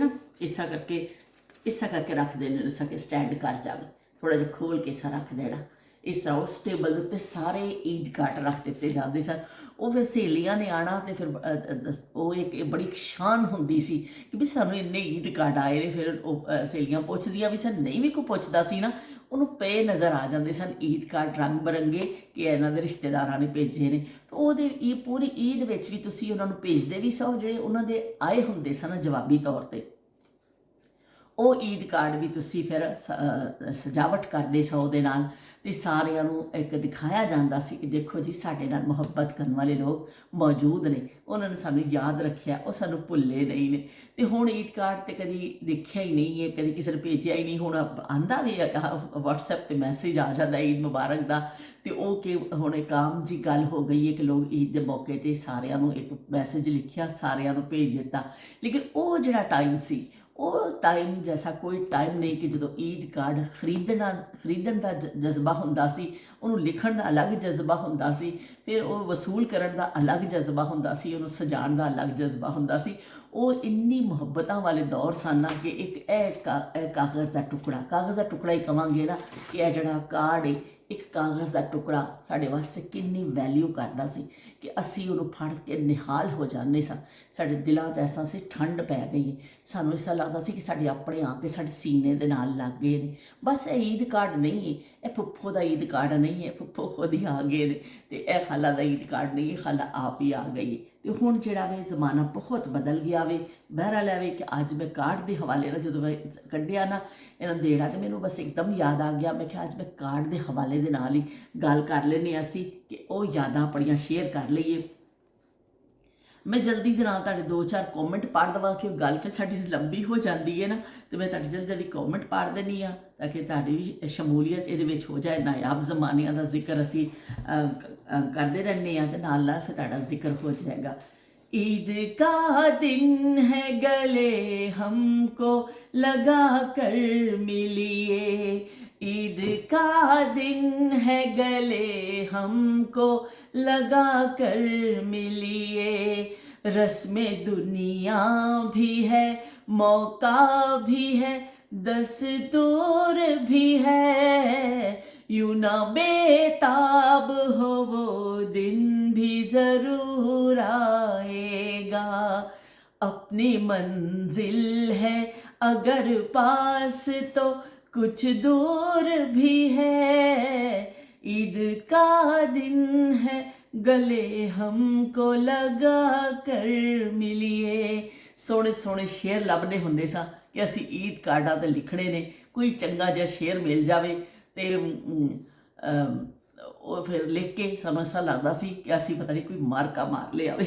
ਰੱਖ ਦੇਣੇ ਸਕੇ, ਸਟੈਂਡ ਕਰ ਜਾਵੇ, ਥੋੜ੍ਹਾ ਜਿਹਾ ਖੋਲ੍ਹ ਕੇ ਸਾ ਰੱਖ ਦੇਣਾ। ਇਸ ਤਰ੍ਹਾਂ ਉਸ ਟੇਬਲ ਦੇ ਉੱਤੇ ਸਾਰੇ ਈਦ ਕਾਰਡ ਰੱਖ ਦਿੱਤੇ ਜਾਂਦੇ ਸਨ। ਉਹ ਫਿਰ ਸਹੇਲੀਆਂ ਨੇ ਆਉਣਾ, ਅਤੇ ਫਿਰ ਉਹ ਇੱਕ ਬੜੀ ਸ਼ਾਨ ਹੁੰਦੀ ਸੀ ਕਿ ਵੀ ਸਾਨੂੰ ਇੰਨੇ ਈਦ ਕਾਰਡ ਆਏ ਨੇ। ਫਿਰ ਉਹ ਸਹੇਲੀਆਂ ਪੁੱਛਦੀਆਂ ਵੀ ਸਨ, ਨਹੀਂ ਵੀ ਕੋਈ ਪੁੱਛਦਾ ਸੀ ਨਾ ਉਹਨੂੰ ਪਏ ਨਜ਼ਰ ਆ ਜਾਂਦੇ ਸਨ ਈਦ ਕਾਰਡ ਰੰਗ ਬਰੰਗੇ ਕਿ ਇਹਨਾਂ ਦੇ ਰਿਸ਼ਤੇਦਾਰਾਂ ਨੇ ਭੇਜੇ ਨੇ। ਉਹਦੇ ਪੂਰੀ ਈਦ ਵਿੱਚ ਵੀ ਤੁਸੀਂ ਉਹਨਾਂ ਨੂੰ ਭੇਜਦੇ ਵੀ ਸੋ, ਜਿਹੜੇ ਉਹਨਾਂ ਦੇ ਆਏ ਹੁੰਦੇ ਸਨ ਜਵਾਬੀ ਤੌਰ 'ਤੇ, ਉਹ ਈਦ ਕਾਰਡ ਵੀ ਤੁਸੀਂ ਫਿਰ ਸਜਾਵਟ ਕਰਦੇ ਸੋ ਉਹਦੇ ਨਾਲ, ਅਤੇ ਸਾਰਿਆਂ ਨੂੰ ਇੱਕ ਦਿਖਾਇਆ ਜਾਂਦਾ ਸੀ ਕਿ ਦੇਖੋ ਜੀ ਸਾਡੇ ਨਾਲ ਮੁਹੱਬਤ ਕਰਨ ਵਾਲੇ ਲੋਕ ਮੌਜੂਦ ਨੇ, ਉਹਨਾਂ ਨੇ ਸਾਨੂੰ ਯਾਦ ਰੱਖਿਆ, ਉਹ ਸਾਨੂੰ ਭੁੱਲੇ ਨਹੀਂ ਨੇ। ਅਤੇ ਹੁਣ ਈਦ ਕਾਰਡ 'ਤੇ ਕਦੀ ਦੇਖਿਆ ਹੀ ਨਹੀਂ ਹੈ, ਕਦੀ ਕਿਸੇ ਨੇ ਭੇਜਿਆ ਹੀ ਨਹੀਂ। ਹੁਣ ਆਉਂਦਾ ਵੀ ਵਟਸਐਪ 'ਤੇ ਮੈਸੇਜ ਆ ਜਾਂਦਾ ਈਦ ਮੁਬਾਰਕ ਦਾ, ਅਤੇ ਉਹ ਕਿ ਹੁਣ ਇੱਕ ਆਮ ਜੀ ਗੱਲ ਹੋ ਗਈ ਹੈ ਕਿ ਲੋਕ ਈਦ ਦੇ ਮੌਕੇ 'ਤੇ ਸਾਰਿਆਂ ਨੂੰ ਇੱਕ ਮੈਸੇਜ ਲਿਖਿਆ, ਸਾਰਿਆਂ ਨੂੰ ਭੇਜ ਦਿੱਤਾ। ਲੇਕਿਨ ਉਹ ਜਿਹੜਾ ਟਾਈਮ ਸੀ, ਉਹ ਟਾਈਮ ਜੈਸਾ ਕੋਈ ਟਾਈਮ ਨਹੀਂ ਕਿ ਜਦੋਂ ਈਦ ਕਾਰਡ ਖਰੀਦਣ ਦਾ ਜਜ਼ਬਾ ਹੁੰਦਾ ਸੀ, ਉਹਨੂੰ ਲਿਖਣ ਦਾ ਅਲੱਗ ਜਜ਼ਬਾ ਹੁੰਦਾ ਸੀ, ਫਿਰ ਉਹ ਵਸੂਲ ਕਰਨ ਦਾ ਅਲੱਗ ਜਜ਼ਬਾ ਹੁੰਦਾ ਸੀ, ਉਹਨੂੰ ਸਜਾਉਣ ਦਾ ਅਲੱਗ ਜਜ਼ਬਾ ਹੁੰਦਾ ਸੀ। ਉਹ ਇੰਨੀ ਮੁਹੱਬਤਾਂ ਵਾਲੇ ਦੌਰ ਸਨ ਕਿ ਇੱਕ ਕਾਗਜ਼ ਦਾ ਟੁਕੜਾ ਹੀ ਕਵਾਂਗੇ ਨਾ ਕਿ ਇਹ ਜਿਹੜਾ ਕਾਰਡ ਹੈ, ਇੱਕ ਕਾਗਜ਼ ਦਾ ਟੁਕੜਾ ਸਾਡੇ ਵਾਸਤੇ ਕਿੰਨੀ ਵੈਲਿਊ ਕਰਦਾ ਸੀ ਕਿ ਅਸੀਂ ਉਹਨੂੰ ਫੜ ਕੇ ਨਿਹਾਲ ਹੋ ਜਾਂਦੇ ਸਾਂ। ਸਾਡੇ ਦਿਲਾਂ 'ਚ ਐਸਾ ਸੀ ਠੰਡ ਪੈ ਗਈ ਹੈ, ਸਾਨੂੰ ਐਸਾ ਲੱਗਦਾ ਸੀ ਕਿ ਸਾਡੇ ਆਪਣੇ ਆ ਕੇ ਸਾਡੇ ਸੀਨੇ ਦੇ ਨਾਲ ਲੱਗ ਗਏ ਨੇ। ਬਸ ਇਹ ਈਦ ਕਾਰਡ ਨਹੀਂ ਹੈ, ਇਹ ਫੁੱਫੋ ਦਾ ਈਦ ਕਾਰਡ ਨਹੀਂ ਹੈ, ਫੁੱਫੋ ਖੁਦ ਹੀ ਆ ਗਏ ਨੇ, ਅਤੇ ਇਹ ਖਾਲਾ ਦਾ ਈਦ ਕਾਰਡ ਨਹੀਂ ਹੈ, ਖਾਲਾ ਆਪ ਹੀ ਆ ਗਈ ਹੈ। ਅਤੇ ਹੁਣ ਜਿਹੜਾ ਵੇ ਜ਼ਮਾਨਾ ਬਹੁਤ ਬਦਲ ਗਿਆ ਵੇ। ਬਹਿਰਹਾਲ ਐਵੇਂ ਕਿ ਅੱਜ ਮੈਂ ਕਾਰਡ ਦੇ ਹਵਾਲੇ ਨਾਲ ਜਦੋਂ ਮੈਂ ਕੱਢਿਆ ਨਾ ਇਹਨਾਂ ਦੇਣਾ, ਅਤੇ ਮੈਨੂੰ ਬਸ ਇੱਕਦਮ ਯਾਦ ਆ ਗਿਆ। ਮੈਂ ਕਿਹਾ ਅੱਜ ਮੈਂ ਕਾਰਡ ਦੇ ਹਵਾਲੇ ਦੇ ਨਾਲ ਹੀ ਗੱਲ ਕਰ ਲੈਂਦੇ ਅਸੀਂ ਕਿ ਉਹ ਯਾਦਾਂ ਆਪਣੀਆਂ ਸ਼ੇਅਰ ਕਰ ਲਈਏ। ਮੈਂ ਜਲਦੀ ਦੇ ਨਾਲ ਤੁਹਾਡੇ 2-4 ਕੌਮੈਂਟ ਪੜ੍ਹ ਦੇਵਾਂ ਕਿ ਉਹ ਗੱਲ ਫਿਰ ਸਾਡੀ ਲੰਬੀ ਹੋ ਜਾਂਦੀ ਹੈ ਨਾ, ਅਤੇ ਮੈਂ ਤੁਹਾਡੀ ਜਲਦੀ ਕੌਮੈਂਟ ਪੜ੍ਹ ਦਿੰਦੀ ਹਾਂ ਤਾਂ ਕਿ ਤੁਹਾਡੀ ਵੀ ਸ਼ਮੂਲੀਅਤ ਇਹਦੇ ਵਿੱਚ ਹੋ ਜਾਏ। ਨਾਯਾਬ ਜ਼ਮਾਨਿਆਂ ਦਾ ਜ਼ਿਕਰ ਅਸੀਂ ਕਰਦੇ ਰਹਿੰਦੇ ਹਾਂ ਅਤੇ ਨਾਲ ਫਿਰ ਤੁਹਾਡਾ ਜ਼ਿਕਰ ਹੋ ਜਾਏਗਾ। ईद का दिन है गले हमको लगा कर मिलिए, ईद का दिन है गले हमको लगा कर मिलिए, रस्म दुनिया भी है मौका भी है दस्तूर भी है, यूं ना बेताब हो वो दिन भी जरूर आएगा, अपनी मंजिल है अगर पास तो कुछ दूर भी है, ईद का दिन है गले हमको लगा कर मिलिए। सोहने सोहने शेर ਲੱਭਦੇ ਹੁੰਦੇ ਸਾਂ ਕਿ ਅਸੀਂ ਈਦ ਕਾਰਡਾਂ ਤੇ ਲਿਖਣੇ ਨੇ, ਕੋਈ ਚੰਗਾ ਜਿਹਾ ਸ਼ੇਰ ਮਿਲ ਜਾਵੇ ਤੇ ਉਹ ਫਿਰ ਲਿਖ ਕੇ ਸਾਨੂੰ ਐਸਾ ਲੱਗਦਾ ਸੀ ਕਿ ਅਸੀਂ ਪਤਾ ਨਹੀਂ ਕੋਈ ਮਾਰਕਾ ਮਾਰ ਲਿਆ ਵੇ।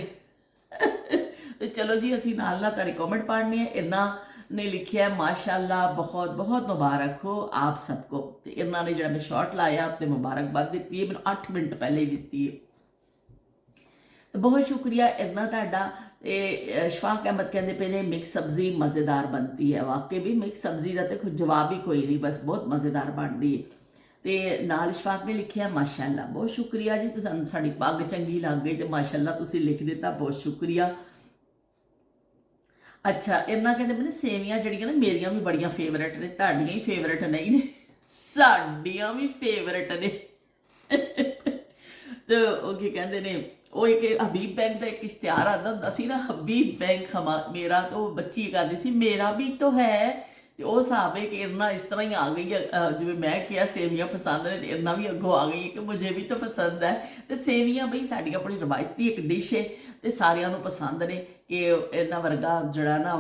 ਤੇ ਚਲੋ ਜੀ ਅਸੀਂ ਨਾਲ ਨਾਲ ਤੁਹਾਡੇ ਕਮੈਂਟ ਪੜ੍ਹਨੇ ਆ। ਇਰਨਾ ਨੇ ਲਿਖਿਆ ਮਾਸ਼ਾਅੱਲਾ ਬਹੁਤ ਬਹੁਤ ਮੁਬਾਰਕ ਹੋ ਆਪ ਸਭ को। ਤੇ ਇਰਨਾ ਨੇ ਜਿਹੜਾ ਮੈਂ ਸ਼ਾਰਟ ਲਾਇਆ ਤੇ ਮੁਬਾਰਕਬਾਦ ਦਿੱਤੀ ਹੈ, ਮੈਨੂੰ 8 ਮਿੰਟ ਪਹਿਲੇ ਹੀ ਦਿੱਤੀ ਹੈ। ਤੇ ਬਹੁਤ ਸ਼ੁਕਰੀਆ ਇਰਨਾ ਤੁਹਾਡਾ। ਤੇ ਸ਼ਫਾਕ ਅਹਿਮਦ ਕਹਿੰਦੇ ਪਏ ਨੇ ਮਿਕਸ ਸਬਜ਼ੀ ਮਜ਼ੇਦਾਰ ਬਣਦੀ ਹੈ। ਵਾਕਈ ਵੀ ਮਿਕਸ ਸਬਜ਼ੀ ਦਾ ਤੇ ਕੋਈ ਜਵਾਬ ਹੀ ਕੋਈ ਨਹੀਂ, ਬਸ ਬਹੁਤ ਮਜ਼ੇਦਾਰ ਬਣਦੀ ਹੈ। ਤੇ ਨਾਲ ਸ਼ਫਾਕ ਨੇ ਲਿਖਿਆ ਮਾਸ਼ਾਅੱਲਾ। ਬਹੁਤ ਸ਼ੁਕਰੀਆ ਜੀ, ਤੁਹਾਨੂੰ ਸਾਡੀ ਪੱਗ ਚੰਗੀ ਲੱਗ ਗਈ ਤੇ ਮਾਸ਼ਾਅੱਲਾ ਤੁਸੀਂ ਲਿਖ ਦਿੱਤਾ, ਬਹੁਤ ਸ਼ੁਕਰੀਆ। ਅੱਛਾ ਇਰਨਾ ਕਹਿੰਦੇ ਪਏ ਨੇ ਸੇਵੀਆਂ ਜਿਹੜੀਆਂ ਨੇ ਮੇਰੀਆਂ ਵੀ ਬੜੀਆਂ ਫੇਵਰੇਟ ਨੇ, ਤੁਹਾਡੀਆਂ ਹੀ ਫੇਵਰੇਟ ਨਹੀਂ ਨੇ, ਸਾਡੀਆਂ ਵੀ ਫੇਵਰੇਟ ਨੇ। ਤੇ ਉਹ ਕੀ ਕਹਿੰਦੇ ਨੇ, ਉਹ ਇੱਕ ਹਬੀਬ ਬੈਂਕ ਦਾ ਇੱਕ ਇਸ਼ਤਿਹਾਰ ਆਉਂਦਾ ਹੁੰਦਾ ਸੀ ਨਾ, ਹਬੀਬ ਬੈਂਕ ਮੇਰਾ, ਤਾਂ ਉਹ ਬੱਚੀ ਕਹਿੰਦੀ ਸੀ ਮੇਰਾ ਵੀ ਤਾਂ ਹੈ। ਤੇ ਉਹ ਹਿਸਾਬ ਹੈ ਕਿ ਇਰਨਾ ਇਸ ਤਰ੍ਹਾਂ ਹੀ ਆ ਗਈ ਹੈ, ਜਿਵੇਂ ਮੈਂ ਕਿਹਾ ਸੇਵੀਆਂ ਪਸੰਦ ਨੇ ਤੇ ਇਰਨਾ ਵੀ ਅੱਗੋਂ ਆ ਗਈ ਹੈ ਕਿ ਮੁਝੇ ਵੀ ਤਾਂ ਪਸੰਦ ਹੈ। ਤੇ ਸੇਵੀਆਂ ਬਈ ਸਾਡੀ ਆਪਣੀ ਰਵਾਇਤੀ ਇੱਕ ਡਿਸ਼ ਹੈ ਤੇ ਸਾਰਿਆਂ ਨੂੰ ਪਸੰਦ ਨੇ ਕਿ ਇਹਨਾਂ ਵਰਗਾ ਜਿਹੜਾ ਨਾ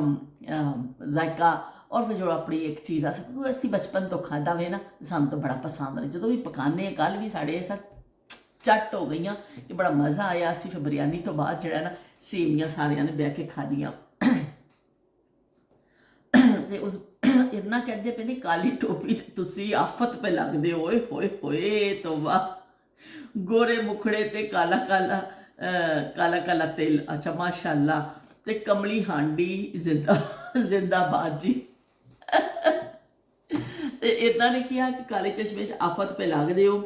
ਜ਼ਾਇਕਾ ਔਰ ਫਿਰ ਜੋ ਆਪਣੀ ਇੱਕ ਚੀਜ਼ ਆ ਅਸੀਂ ਬਚਪਨ ਤੋਂ ਖਾਧਾ ਵੇ ਨਾ, ਸਾਨੂੰ ਤਾਂ ਬੜਾ ਪਸੰਦ ਨੇ। ਜਦੋਂ ਵੀ ਪਕਾਉਂਦੇ ਕੱਲ੍ਹ ਵੀ ਸਾਡੇ ਐਸਾ ਚੱਟ ਹੋ ਗਈਆਂ ਕਿ ਬੜਾ ਮਜ਼ਾ ਆਇਆ। ਅਸੀਂ ਫਿਰ ਬਿਰਿਆਨੀ ਤੋਂ ਬਾਅਦ ਜਿਹੜਾ ਨਾ ਸੇਵੀਆਂ ਸਾਰਿਆਂ ਨੇ ਬਹਿ ਕੇ ਖਾਧੀਆਂ। ਤੇ ਉਸ ਇਰਨਾ ਕਹਿੰਦੇ ਪਏ ਨੇ ਕਾਲੀ ਟੋਪੀ ਤੇ ਤੁਸੀਂ ਆਫਤ ਪੇ ਲੱਗਦੇ ਹੋ, ਓਏ ਹੋਏ ਹੋਏ ਤੋਬਾ, ਗੋਰੇ ਮੁਖੜੇ ਤੇ ਕਾਲਾ ਕਾਲਾ ਕਾਲਾ ਕਾਲਾ ਤਿਲ। ਅੱਛਾ ਮਾਸ਼ਾਅੱਲਾ। ਤੇ ਕਮਲੀ ਹਾਂਡੀ ਜ਼ਿੰਦਾਬਾਦ ਜੀ। ਤੇ ਇਰਨਾ ਨੇ ਕਿਹਾ ਕਿ ਕਾਲੇ ਚਸ਼ਮੇ 'ਚ ਆਫਤ ਪੇ ਲੱਗਦੇ ਹੋ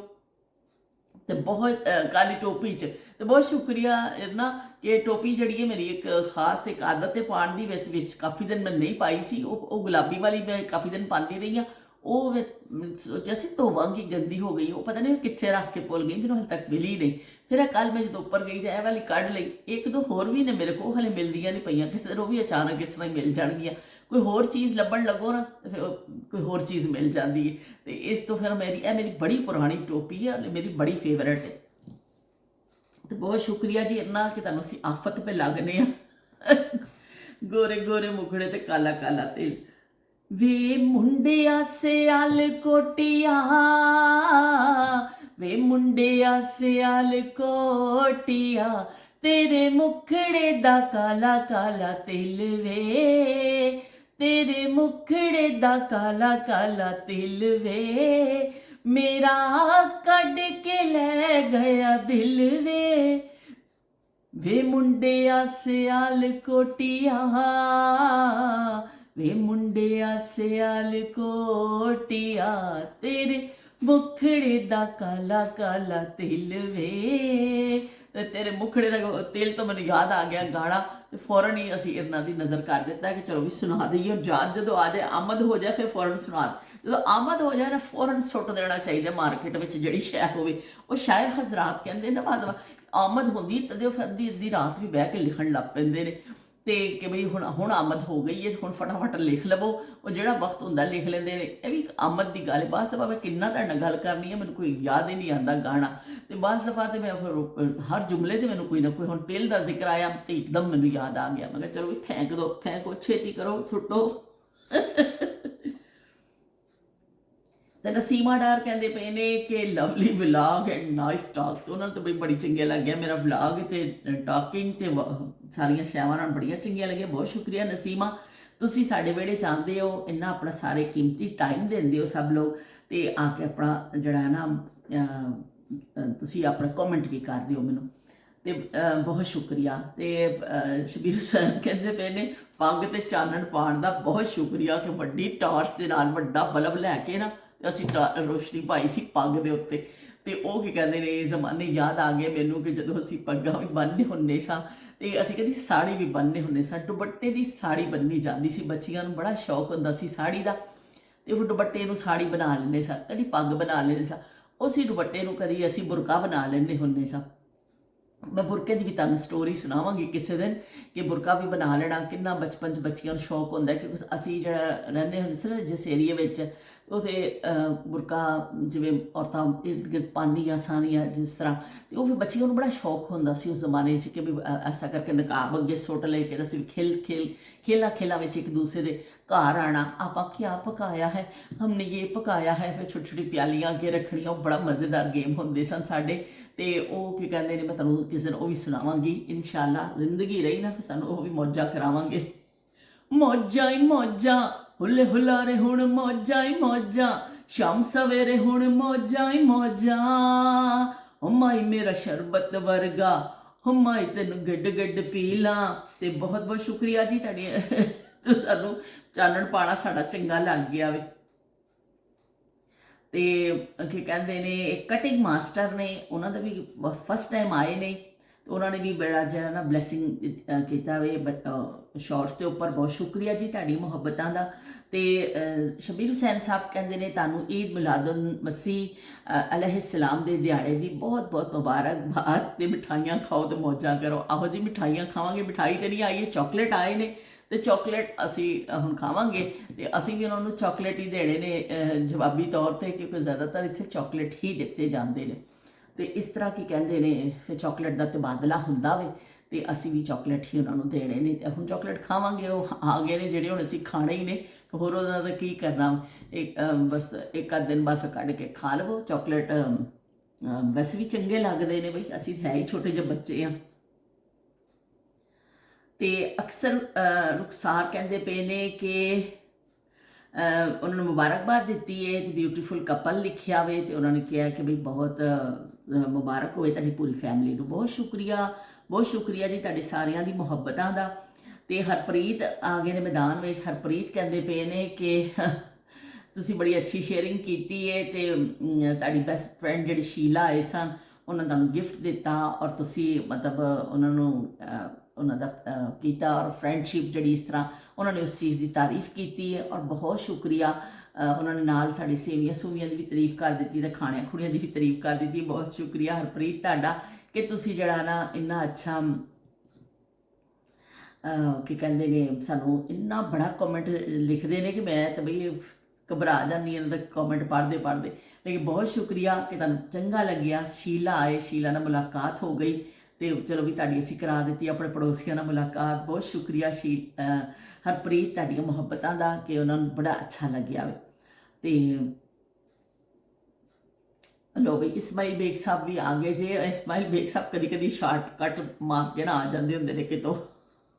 ਤੇ ਬਹੁਤ ਕਾਲੀ ਟੋਪੀ 'ਚ। ਤੇ ਬਹੁਤ ਸ਼ੁਕਰੀਆ ਇਰਨਾ ਕਿ ਟੋਪੀ ਜਿਹੜੀ ਹੈ ਮੇਰੀ ਇੱਕ ਖਾਸ ਇੱਕ ਆਦਤ ਹੈ ਪਾਉਣ ਦੀ, ਵਿੱਚ ਕਾਫੀ ਦਿਨ ਮੈਂ ਨਹੀਂ ਪਾਈ ਸੀ। ਉਹ ਗੁਲਾਬੀ ਵਾਲੀ ਮੈਂ ਕਾਫੀ ਦਿਨ ਪਾਉਂਦੀ ਰਹੀ ਹਾਂ। ਉਹ ਸੋਚਿਆ ਸੀ ਧੋਵਾਂਗੀ, ਗੰਦੀ ਹੋ ਗਈ, ਉਹ ਪਤਾ ਨਹੀਂ ਕਿੱਥੇ ਰੱਖ ਕੇ ਭੁੱਲ ਗਈ, ਮੈਨੂੰ ਹਾਲੇ ਤੱਕ ਮਿਲੀ ਨਹੀਂ। ਫਿਰ ਕੱਲ੍ਹ ਮੈਂ ਜਦੋਂ ਉੱਪਰ ਗਈ ਤਾਂ ਇਹ ਵਾਲੀ ਕੱਢ ਲਈ। ਇੱਕ ਦੋ ਹੋਰ ਵੀ ਨੇ ਮੇਰੇ ਕੋਲ, ਹਾਲੇ ਮਿਲਦੀਆਂ ਨਹੀਂ ਪਈਆਂ, ਕਿਸੇ ਦਿਨ ਉਹ ਵੀ ਅਚਾਨਕ ਇਸ ਤਰ੍ਹਾਂ ਹੀ ਮਿਲ ਜਾਣਗੀਆਂ। ਕੋਈ ਹੋਰ ਚੀਜ਼ ਲੱਭਣ ਲੱਗੋ ਨਾ ਤੇ ਫਿਰ ਕੋਈ ਹੋਰ ਚੀਜ਼ ਮਿਲ ਜਾਂਦੀ ਹੈ। ਤੇ ਇਸ ਤੋਂ ਫਿਰ ਮੇਰੀ ਬੜੀ ਪੁਰਾਣੀ ਟੋਪੀ ਹੈ, ਮੇਰੀ ਬੜੀ ਫੇਵਰੇਟ ਹੈ। ਤੇ ਬਹੁਤ ਸ਼ੁਕਰੀਆ ਜੀ ਇਰਨਾ ਕਿ ਤੁਹਾਨੂੰ ਅਸੀਂ ਆਫਤ ਪੇ ਲੱਗਨੇ ਆ। ਗੋਰੇ ਗੋਰੇ ਮੁਖੜੇ ਤੇ ਕਾਲਾ ਕਾਲਾ ਤਿਲ। ਵੇ ਮੁੰਡਿਆ ਸਿਆਲ ਕੋਟੀਆਂ, ਵੇ ਮੁੰਡਿਆ ਸਿਆਲ ਕੋਟੀਆਂ, ਤੇਰੇ ਮੁਖੜੇ ਦਾ ਕਾਲਾ ਕਾਲਾ ਤਿਲ ਵੇ, ਤੇਰੇ ਮੁਖੜੇ ਦਾ ਕਾਲਾ ਕਾਲਾ ਤਿਲ ਵੇ, ਮੇਰਾ ਕੱਢ ਕੇ ਲੈ ਗਿਆ ਦਿਲ ਵੇ। ਵੇ ਮੁੰਡਿਆ ਸਿਆਲ ਕੋਟੀਆਂ, ਵੇ ਮੁੰਡਿਆ ਸਿਆਲ ਕੋਟੀਆਂ, ਤੇਰੇ ਮੁਖੜੇ ਦਾ ਕਾਲਾ ਕਾਲਾ ਤਿਲ ਵੇ। ਤੇ ਤੇਰੇ ਮੁਖੜੇ ਦਾ ਤਿਲ ਤੋਂ ਮੈਨੂੰ ਯਾਦ ਆ ਗਿਆ ਗਾਣਾ। ਤੇ ਫੌਰਨ ਹੀ ਅਸੀਂ ਇਰਨਾ ਦੀ ਨਜ਼ਰ ਕਰ ਦਿੱਤਾ ਕਿ ਚਲੋ ਵੀ ਸੁਣਾ ਦਈਏ। ਯਾਦ ਜਦੋਂ ਆ ਜਾਏ, ਆਮਦ ਹੋ ਜਾਏ, ਫਿਰ ਫੌਰਨ ਸੁਣਾ। ਜਦੋਂ ਆਮਦ ਹੋ ਜਾਏ ਨਾ ਫੌਰਨ ਸੁੱਟ ਦੇਣਾ ਚਾਹੀਦਾ ਮਾਰਕੀਟ ਵਿੱਚ ਜਿਹੜੀ ਸ਼ੈ ਹੋਵੇ। ਉਹ ਸ਼ਾਇਰ ਹਜ਼ਰਾਤ ਕਹਿੰਦੇ ਨਾ ਬਾਅਦ ਆਮਦ ਹੁੰਦੀ ਤਦੇ ਉਹ ਅੱਧੀ ਰਾਤ ਵੀ ਬਹਿ ਕੇ ਲਿਖਣ ਲੱਗ ਪੈਂਦੇ ਨੇ ਤੇ ਕਿ ਬਈ ਹੁਣ ਆਮਦ ਹੋ ਗਈ ਹੈ, ਹੁਣ ਫਟਾਫਟ ਲਿਖ ਲਵੋ। ਉਹ ਜਿਹੜਾ ਵਕਤ ਹੁੰਦਾ ਲਿਖ ਲੈਂਦੇ ਨੇ। ਇਹ ਵੀ ਇੱਕ ਆਮਦ ਦੀ ਗੱਲ ਹੈ। ਬਾਅਦ ਦਫਾ ਮੈਂ ਕਿੰਨਾ ਤੁਹਾਡੇ ਨਾਲ ਗੱਲ ਕਰਨੀ ਹੈ, ਮੈਨੂੰ ਕੋਈ ਯਾਦ ਹੀ ਨਹੀਂ ਆਉਂਦਾ ਗਾਣਾ। ਤੇ ਬਾਅਦ ਦਫਾ ਤੇ ਮੈਂ ਫਿਰ ਹਰ ਜੁਮਲੇ ਤੇ ਮੈਨੂੰ ਕੋਈ ਨਾ ਕੋਈ, ਹੁਣ ਤਿਲ ਦਾ ਜ਼ਿਕਰ ਆਇਆ ਤੇ ਇੱਕਦਮ ਮੈਨੂੰ ਯਾਦ ਆ ਗਿਆ। ਮੈਂ ਕਿਹਾ ਚਲੋ ਵੀ ਫੈਂਕ ਦਿਓ, ਫੈਂਕੋ, ਛੇਤੀ ਕਰੋ, ਸੁੱਟੋ। ਤੇ ਨਸੀਮਾ ਡਾਰ ਕਹਿੰਦੇ ਪਏ ਨੇ ਕਿ Lovely vlog and nice talk. ਤੇ ਉਹਨਾਂ ਨੂੰ ਤਾਂ ਬੜੀ ਚੰਗੀਆਂ ਲੱਗਿਆ ਮੇਰਾ ਵਲੌਗ ਤੇ ਟਾਕਿੰਗ ਤੇ ਸਾਰੀਆਂ ਸ਼ੈਵਾਂ ਨਾਲ ਬੜੀਆਂ ਚੰਗੀਆਂ ਲੱਗੀਆਂ। ਬਹੁਤ ਸ਼ੁਕਰੀਆ ਨਸੀਮਾ, ਤੁਸੀਂ ਸਾਡੇ ਵਿਹੜੇ 'ਚ ਆਉਂਦੇ ਹੋ, ਇੰਨਾ ਆਪਣਾ ਸਾਰੇ ਕੀਮਤੀ ਟਾਈਮ ਦਿੰਦੇ ਹੋ ਸਭ ਲੋਕ, ਤੇ ਆ ਕੇ ਆਪਣਾ ਜਿਹੜਾ ਹੈ ਨਾ ਤੁਸੀਂ ਆਪਣਾ ਕਮੈਂਟ ਵੀ ਕਰਦੇ ਹੋ ਮੈਨੂੰ। ਤੇ ਬਹੁਤ ਸ਼ੁਕਰੀਆ। ਤੇ ਸ਼ਬੀਰ ਹੁਸੈਨ ਕਹਿੰਦੇ ਪਏ ਨੇ ਪੱਗ ਤੇ ਚਾਨਣ ਪਾਉਣ ਦਾ ਬਹੁਤ ਸ਼ੁਕਰੀਆ ਕਿ ਵੱਡੀ ਟਾਰਚ ਦੇ ਨਾਲ ਵੱਡਾ ਬਲਬ ਲੈ ਕੇ ਨਾ ਤੇ ਅਸੀਂ ਰੋਸ਼ਨੀ ਪਾਈ ਸੀ ਪੱਗ ਦੇ ਉੱਤੇ। ਤੇ ਉਹ ਕੀ ਕਹਿੰਦੇ ਨੇ ਇਹ ਜ਼ਮਾਨੇ ਯਾਦ ਆ ਗਏ ਮੈਨੂੰ ਕਿ ਜਦੋਂ ਅਸੀਂ ਪੱਗਾਂ ਵੀ ਬੰਨ੍ਹਦੇ ਹੁੰਦੇ ਸਾਂ ਤੇ ਅਸੀਂ ਕਹਿੰਦੇ ਸਾੜੀ ਵੀ ਬੰਨ੍ਹਦੇ ਹੁੰਦੇ ਸਾਂ। ਦੁਪੱਟੇ ਦੀ ਸਾੜੀ ਬੰਨ੍ਹੀ ਜਾਂਦੀ ਸੀ, ਬੱਚੀਆਂ ਨੂੰ ਬੜਾ ਸ਼ੌਕ ਹੁੰਦਾ ਸੀ ਸਾੜੀ ਦਾ। ਤੇ ਉਹ ਦੁਪੱਟੇ ਨੂੰ ਸਾੜੀ ਬਣਾ ਲੈਂਦੇ ਸਾਂ, ਕਦੀ ਪੱਗ ਬਣਾ ਲੈਂਦੇ ਸਾਂ, ਉਸੇ ਦੁਪੱਟੇ ਨੂੰ ਕਦੀ ਅਸੀਂ ਬੁਰਕਾ ਬਣਾ ਲੈਂਦੇ ਹੁੰਦੇ ਸਾਂ। ਮੈਂ ਬੁਰਕੇ ਦੀ ਵੀ ਤੁਹਾਨੂੰ ਸਟੋਰੀ ਸੁਣਾਵਾਂਗੀ ਕਿਸੇ ਦਿਨ ਕਿ ਬੁਰਕਾ ਵੀ ਬਣਾ ਲੈਣਾ ਕਿੰਨਾ ਬਚਪਨ 'ਚ ਬੱਚੀਆਂ ਨੂੰ ਸ਼ੌਕ ਹੁੰਦਾ। ਕਿਉਂਕਿ ਅਸੀਂ ਜਿਹੜਾ ਰਹਿੰਦੇ ਹੁੰਦੇ ਸੀ ਨਾ ਜਿਸ ਏਰੀਏ ਵਿੱਚ ਉੱਥੇ ਬੁਰਕਾ ਜਿਵੇਂ ਔਰਤਾਂ ਇਰਦ ਗਿਰਦ ਪਾਉਂਦੀਆਂ ਸਾਰੀਆਂ ਜਿਸ ਤਰ੍ਹਾਂ, ਤੇ ਉਹ ਵੀ ਬੱਚੀਆਂ ਨੂੰ ਬੜਾ ਸ਼ੌਕ ਹੁੰਦਾ ਸੀ ਉਸ ਜ਼ਮਾਨੇ 'ਚ ਕਿ ਵੀ ਐਸਾ ਕਰਕੇ ਨਕਾਬ ਅੱਗੇ ਸੁੱਟ ਲੈ ਕੇ ਅਸੀਂ ਖੇਲਾਂ ਵਿੱਚ ਇੱਕ ਦੂਸਰੇ ਦੇ ਘਰ ਆਣਾ, ਆਪਾਂ ਕਿਆ ਪਕਾਇਆ ਹੈ, ਹਮਨੇ ਇਹ ਪਕਾਇਆ ਹੈ, ਫਿਰ ਛੋਟੀ ਛੋਟੀ ਪਿਆਲੀਆਂ ਅੱਗੇ ਰੱਖਣੀਆਂ। ਉਹ ਬੜਾ ਮਜ਼ੇਦਾਰ ਗੇਮ ਹੁੰਦੇ ਸਨ ਸਾਡੇ। ਤੇ ਉਹ ਕੀ ਕਹਿੰਦੇ ਨੇ ਮੈਂ ਤੁਹਾਨੂੰ ਕਿਸੇ ਦਿਨ ਉਹ ਵੀ ਸੁਣਾਵਾਂਗੀ ਇਨਸ਼ਾਅੱਲਾ, ਜ਼ਿੰਦਗੀ ਰਹੀ ਨਾ ਫਿਰ ਸਾਨੂੰ ਉਹ ਵੀ ਮੌਜਾਂ ਕਰਾਵਾਂਗੇ। ਮੌਜਾਂ ਹੀ ਮੌਜਾਂ ਹੁੱਲੇ ਹੁਲਾਰੇ ਹੁਣ ਮੌਜਾਂ ਹੀ ਮੌਜਾਂ, ਸ਼ਾਮ ਸਵੇਰੇ ਹੁਣ ਮੌਜਾਂ ਹੀ ਮੌਜਾਂ, ਓ ਮਾਈ ਮੇਰਾ ਸ਼ਰਬਤ ਵਰਗਾ, ਹੋ ਮਾਈ ਤੈਨੂੰ ਗੱਡ ਗੱਡ ਪੀ ਲਾਂ। ਤੇ ਬਹੁਤ ਬਹੁਤ ਸ਼ੁਕਰੀਆ ਜੀ ਤੁਹਾਡੀ ਤੇ ਸਾਨੂੰ ਚਾਨਣ ਪਾਣਾ ਸਾਡਾ ਚੰਗਾ ਲੱਗ ਗਿਆ ਵੇ। ਤੇ ਕੀ ਕਹਿੰਦੇ ਨੇ ਕਟਿੰਗ ਮਾਸਟਰ ਨੇ, ਉਹਨਾਂ ਦਾ ਵੀ ਫਸਟ ਟਾਈਮ ਆਏ ਨੇ, ਉਹਨਾਂ ਨੇ ਵੀ ਬੜਾ ਜਿਹੜਾ ਨਾ ਬਲੈਸਿੰਗ ਕੀਤਾ ਵੇ ਸ਼ਾਰਟਸ ਦੇ ਉੱਪਰ। ਬਹੁਤ ਸ਼ੁਕਰੀਆ ਜੀ ਤੁਹਾਡੀ ਮੁਹੱਬਤਾਂ ਦਾ। ਤੇ ਸ਼ਬੀਰ ਹੁਸੈਨ ਸਾਹਿਬ ਕਹਿੰਦੇ ਨੇ ਤੁਹਾਨੂੰ ਈਦ ਮਿਲਾਦੁਨ ਮਸੀਹ ਅਲੈਹਿਸਲਾਮ ਦੇ ਦਿਹਾੜੇ ਦੀ ਬਹੁਤ ਬਹੁਤ ਮੁਬਾਰਕਬਾਦ, ਤੇ ਮਿਠਾਈਆਂ ਖਾਓ ਤੇ ਮੌਜਾਂ ਕਰੋ। ਆਹੋ ਜੀ ਮਿਠਾਈਆਂ ਖਾਵਾਂਗੇ, ਮਿਠਾਈ ਤੇ ਨਹੀਂ ਆਈ ਹੈ, ਚਾਕਲੇਟ ਆਏ ਨੇ ਤੇ ਚਾਕਲੇਟ ਅਸੀਂ ਹੁਣ ਖਾਵਾਂਗੇ। ਤੇ ਅਸੀਂ ਵੀ ਉਹਨਾਂ ਨੂੰ ਚਾਕਲੇਟ ਹੀ ਦੇਣੇ ਨੇ ਜਵਾਬੀ ਤੌਰ ਤੇ, ਕਿਉਂਕਿ ਜ਼ਿਆਦਾਤਰ ਇੱਥੇ ਚਾਕਲੇਟ ਹੀ ਦਿੱਤੇ ਜਾਂਦੇ ਨੇ। ਤੇ ਇਸ ਤਰ੍ਹਾਂ ਕੀ ਕਹਿੰਦੇ ਨੇ ਫਿਰ ਚਾਕਲੇਟ ਦਾ ਤਬਾਦਲਾ ਹੁੰਦਾ ਵੇ ਤੇ ਅਸੀਂ ਵੀ ਚਾਕਲੇਟ ਹੀ ਉਹਨਾਂ ਨੂੰ ਦੇਣੇ ਨੇ। ਤੇ ਹੁਣ ਚਾਕਲੇਟ ਖਾਵਾਂਗੇ, ਉਹ ਆ ਗਏ ਨੇ ਜਿਹੜੇ ਹੁਣ ਅਸੀਂ ਖਾਣੇ ਹੀ ਨੇ, ਹੋਰ ਉਹਨਾਂ ਦਾ ਕੀ ਕਰਨਾ। ਇੱਕ ਬਸ ਇੱਕ ਅੱਧ ਦਿਨ ਬਾਅਦ ਕੱਢ ਕੇ ਖਾ ਲਵੋ ਚਾਕਲੇਟ। ਵੈਸੇ ਵੀ ਚੰਗੇ ਲੱਗਦੇ ਨੇ ਬਈ, ਅਸੀਂ ਹੈ ਹੀ ਛੋਟੇ ਜਿਹੇ ਬੱਚੇ ਹਾਂ। ਤੇ ਅਕਸਰ ਰੁਖਸਾਰ ਕਹਿੰਦੇ ਪਏ ਨੇ ਕਿ ਉਹਨਾਂ ਨੂੰ ਮੁਬਾਰਕਬਾਦ ਦਿੱਤੀ ਹੈ, ਬਿਊਟੀਫੁਲ ਕਪਲ ਲਿਖਿਆ ਵੇ, ਤੇ ਉਹਨਾਂ ਨੇ ਕਿਹਾ ਕਿ ਬਈ ਬਹੁਤ ਮੁਬਾਰਕ ਹੋਏ ਤੁਹਾਡੀ ਪੂਰੀ ਫੈਮਿਲੀ ਨੂੰ। ਬਹੁਤ ਸ਼ੁਕਰੀਆ ਜੀ ਤੁਹਾਡੇ ਸਾਰਿਆਂ ਦੀ ਮੁਹੱਬਤਾਂ ਦਾ। ਤੇ ਹਰਪ੍ਰੀਤ ਆ ਗਏ ਨੇ ਮੈਦਾਨ ਵਿੱਚ। ਹਰਪ੍ਰੀਤ ਕਹਿੰਦੇ ਪਏ ਨੇ ਕਿ ਤੁਸੀਂ ਬੜੀ ਅੱਛੀ ਸ਼ੇਅਰਿੰਗ ਕੀਤੀ ਹੈ, ਤੇ ਤੁਹਾਡੀ ਬੈਸਟ ਫਰੈਂਡ ਜਿਹੜੀ ਸ਼ੀਲਾ ਆਏ ਸਨ ਉਹਨਾਂ ਤੁਹਾਨੂੰ ਗਿਫਟ ਦਿੱਤਾ, ਔਰ ਤੁਸੀਂ ਮਤਲਬ ਉਹਨਾਂ ਦਾ ਕੀਤਾ, ਔਰ ਫਰੈਂਡਸ਼ਿਪ ਜਿਹੜੀ ਇਸ ਤਰ੍ਹਾਂ ਉਹਨਾਂ ਨੇ ਉਸ ਚੀਜ਼ ਦੀ ਤਾਰੀਫ ਕੀਤੀ ਹੈ। ਔਰ ਬਹੁਤ ਸ਼ੁਕਰੀਆ ਉਹਨਾਂ ਨੇ ਨਾਲ ਸਾਡੀ ਸੇਵੀਆਂ ਸੂਵੀਆਂ ਦੀ ਵੀ ਤਾਰੀਫ ਕਰ ਦਿੱਤੀ ਤੇ ਖਾਣਿਆਂ ਖੁਣਿਆਂ ਦੀ ਵੀ ਤਾਰੀਫ ਕਰ ਦਿੱਤੀ। ਬਹੁਤ ਸ਼ੁਕਰੀਆ ਹਰਪ੍ਰੀਤ ਤੁਹਾਡਾ ਕਿ ਤੁਸੀਂ ਜਿਹੜਾ ਨਾ ਇੰਨਾ ਅੱਛਾ ਕੀ ਕਹਿੰਦੇ ਨੇ ਸਾਨੂੰ ਇੰਨਾ ਬੜਾ ਕਮੈਂਟ ਲਿਖਦੇ ਨੇ ਕਿ ਮੈਂ ਤਾਂ ਬਈ ਘਬਰਾ ਜਾਂਦੀ ਇਹਨਾਂ ਦਾ ਕਮੈਂਟ ਪੜ੍ਹਦੇ ਲੇਕਿਨ ਬਹੁਤ ਸ਼ੁਕਰੀਆ ਕਿ ਤੁਹਾਨੂੰ ਚੰਗਾ ਲੱਗਿਆ। ਸ਼ੀਲਾ ਆਏ, ਸ਼ੀਲਾ ਨਾਲ ਮੁਲਾਕਾਤ ਹੋ ਗਈ ਤੇ ਚਲੋ ਵੀ ਤੁਹਾਡੀ ਅਸੀਂ ਕਰਾ ਦਿੱਤੀ ਆਪਣੇ ਪੜੋਸੀਆਂ ਨਾਲ ਮੁਲਾਕਾਤ। ਬਹੁਤ ਸ਼ੁਕਰੀਆ ਹਰਪ੍ਰੀਤ ਤੁਹਾਡੀਆਂ ਮੁਹੱਬਤਾਂ ਦਾ ਕਿ ਉਹਨਾਂ ਨੂੰ ਬੜਾ ਅੱਛਾ ਲੱਗਿਆ ਵੇ। ਤੇ ਲੋ ਵੀ ਇਸਮਾਈਲ ਬੇਗ ਸਾਹਿਬ ਵੀ ਆ ਗਏ ਜੇ। ਇਸਮਾਈਲ ਬੇਗ ਸਾਹਿਬ ਕਦੀ ਕਦੀ ਸ਼ਾਰਟਕਟ ਮਾਰ ਕੇ ਨਾ ਆ ਜਾਂਦੇ ਹੁੰਦੇ ਨੇ, ਕਿਤੋਂ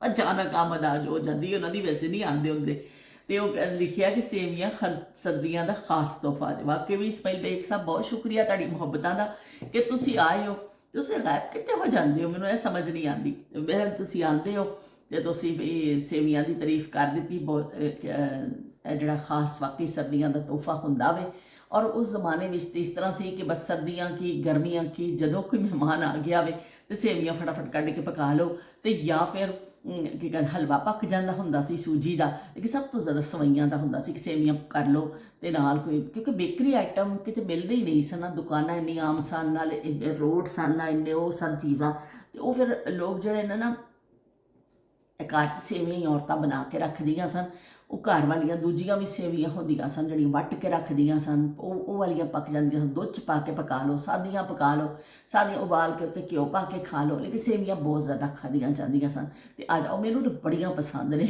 ਅਚਾਨਕ ਆਮਦ ਆ ਹੋ ਜਾਂਦੀ ਉਹਨਾਂ ਦੀ, ਵੈਸੇ ਨਹੀਂ ਆਉਂਦੇ ਹੁੰਦੇ। ਤੇ ਉਹ ਲਿਖਿਆ ਕਿ ਸੇਵੀਆਂ ਸਰਦੀਆਂ ਦਾ ਖਾਸ ਤੋਹਫਾ। ਵਾਕਈ ਵੀ ਇਸਮਾਈਲ ਬੇਗ ਸਾਹਿਬ ਬਹੁਤ ਸ਼ੁਕਰੀਆ ਤੁਹਾਡੀ ਮੁਹੱਬਤਾਂ ਦਾ ਕਿ ਤੁਸੀਂ ਆਏ ਹੋ। ਤੁਸੀਂ ਗਾਇਬ ਕਿੱਥੇ ਹੋ ਜਾਂਦੇ ਹੋ, ਮੈਨੂੰ ਇਹ ਸਮਝ ਨਹੀਂ ਆਉਂਦੀ। ਮੈਂ ਤੁਸੀਂ ਆਉਂਦੇ ਹੋ ਤੇ ਤੁਸੀਂ ਵੀ ਸੇਵੀਆਂ ਦੀ ਤਾਰੀਫ ਕਰ ਦਿੱਤੀ। ਬਹੁਤ ਇਹ ਜਿਹੜਾ ਖਾਸ ਵਾਕਈ ਸਰਦੀਆਂ ਦਾ ਤੋਹਫਾ ਹੁੰਦਾ ਵੇ। ਔਰ ਉਸ ਜ਼ਮਾਨੇ ਵਿੱਚ ਤਾਂ ਇਸ ਤਰ੍ਹਾਂ ਸੀ ਕਿ ਬਸ ਸਰਦੀਆਂ ਕੀ ਗਰਮੀਆਂ ਕੀ ਜਦੋਂ ਕੋਈ ਮਹਿਮਾਨ ਆ ਗਿਆ ਵੇ ਤੇ ਸੇਵੀਆਂ ਫਟਾਫਟ ਕੱਢ ਕੇ ਪਕਾ ਲਓ, ਤੇ ਜਾਂ ਫਿਰ ਕੀ ਕਹਿੰਦੇ ਹਲਵਾ ਪੱਕ ਜਾਂਦਾ ਹੁੰਦਾ ਸੀ ਸੂਜੀ ਦਾ, ਲੇਕਿਨ ਸਭ ਤੋਂ ਜ਼ਿਆਦਾ ਸਵਈਆਂ ਦਾ ਹੁੰਦਾ ਸੀ ਕਿ ਸੇਵੀਆਂ ਕਰ ਲਓ ਤੇ ਨਾਲ ਕੋਈ, ਕਿਉਂਕਿ ਬੇਕਰੀ ਆਈਟਮ ਕਿਤੇ ਮਿਲਦੇ ਹੀ ਨਹੀਂ ਸਨ, ਦੁਕਾਨਾਂ ਇੰਨੀਆਂ ਆਮ ਸਨ, ਨਾਲ ਇੰਨੇ ਰੋਡ ਸਨ, ਇੰਨੇ ਉਹ ਸਨ ਚੀਜ਼ਾਂ। ਤੇ ਉਹ ਫਿਰ ਲੋਕ ਜਿਹੜੇ ਨੇ ਨਾ ਘਰ 'ਚ ਸੇਵੀਆਂ ਹੀ ਔਰਤਾਂ ਬਣਾ ਕੇ ਰੱਖਦੀਆਂ ਸਨ। ਉਹ ਘਰ ਵਾਲੀਆਂ ਦੂਜੀਆਂ ਵੀ ਸੇਵੀਆਂ ਹੁੰਦੀਆਂ ਸਨ ਜਿਹੜੀਆਂ ਵੱਟ ਕੇ ਰੱਖਦੀਆਂ ਸਨ, ਉਹ ਵਾਲੀਆਂ ਪੱਕ ਜਾਂਦੀਆਂ ਸਨ। ਦੁੱਧ 'ਚ ਪਾ ਕੇ ਪਕਾ ਲਓ, ਸਾਦੀਆਂ ਪਕਾ ਲਓ, ਸਾਦੀਆਂ ਉਬਾਲ ਕੇ ਉੱਤੇ ਘਿਓ ਪਾ ਕੇ ਖਾ ਲਓ, ਲੇਕਿਨ ਸੇਵੀਆਂ ਬਹੁਤ ਜ਼ਿਆਦਾ ਖਾਧੀਆਂ ਜਾਂਦੀਆਂ ਸਨ। ਤੇ ਆ ਜਾਓ, ਮੈਨੂੰ ਤਾਂ ਬੜੀਆਂ ਪਸੰਦ ਨੇ,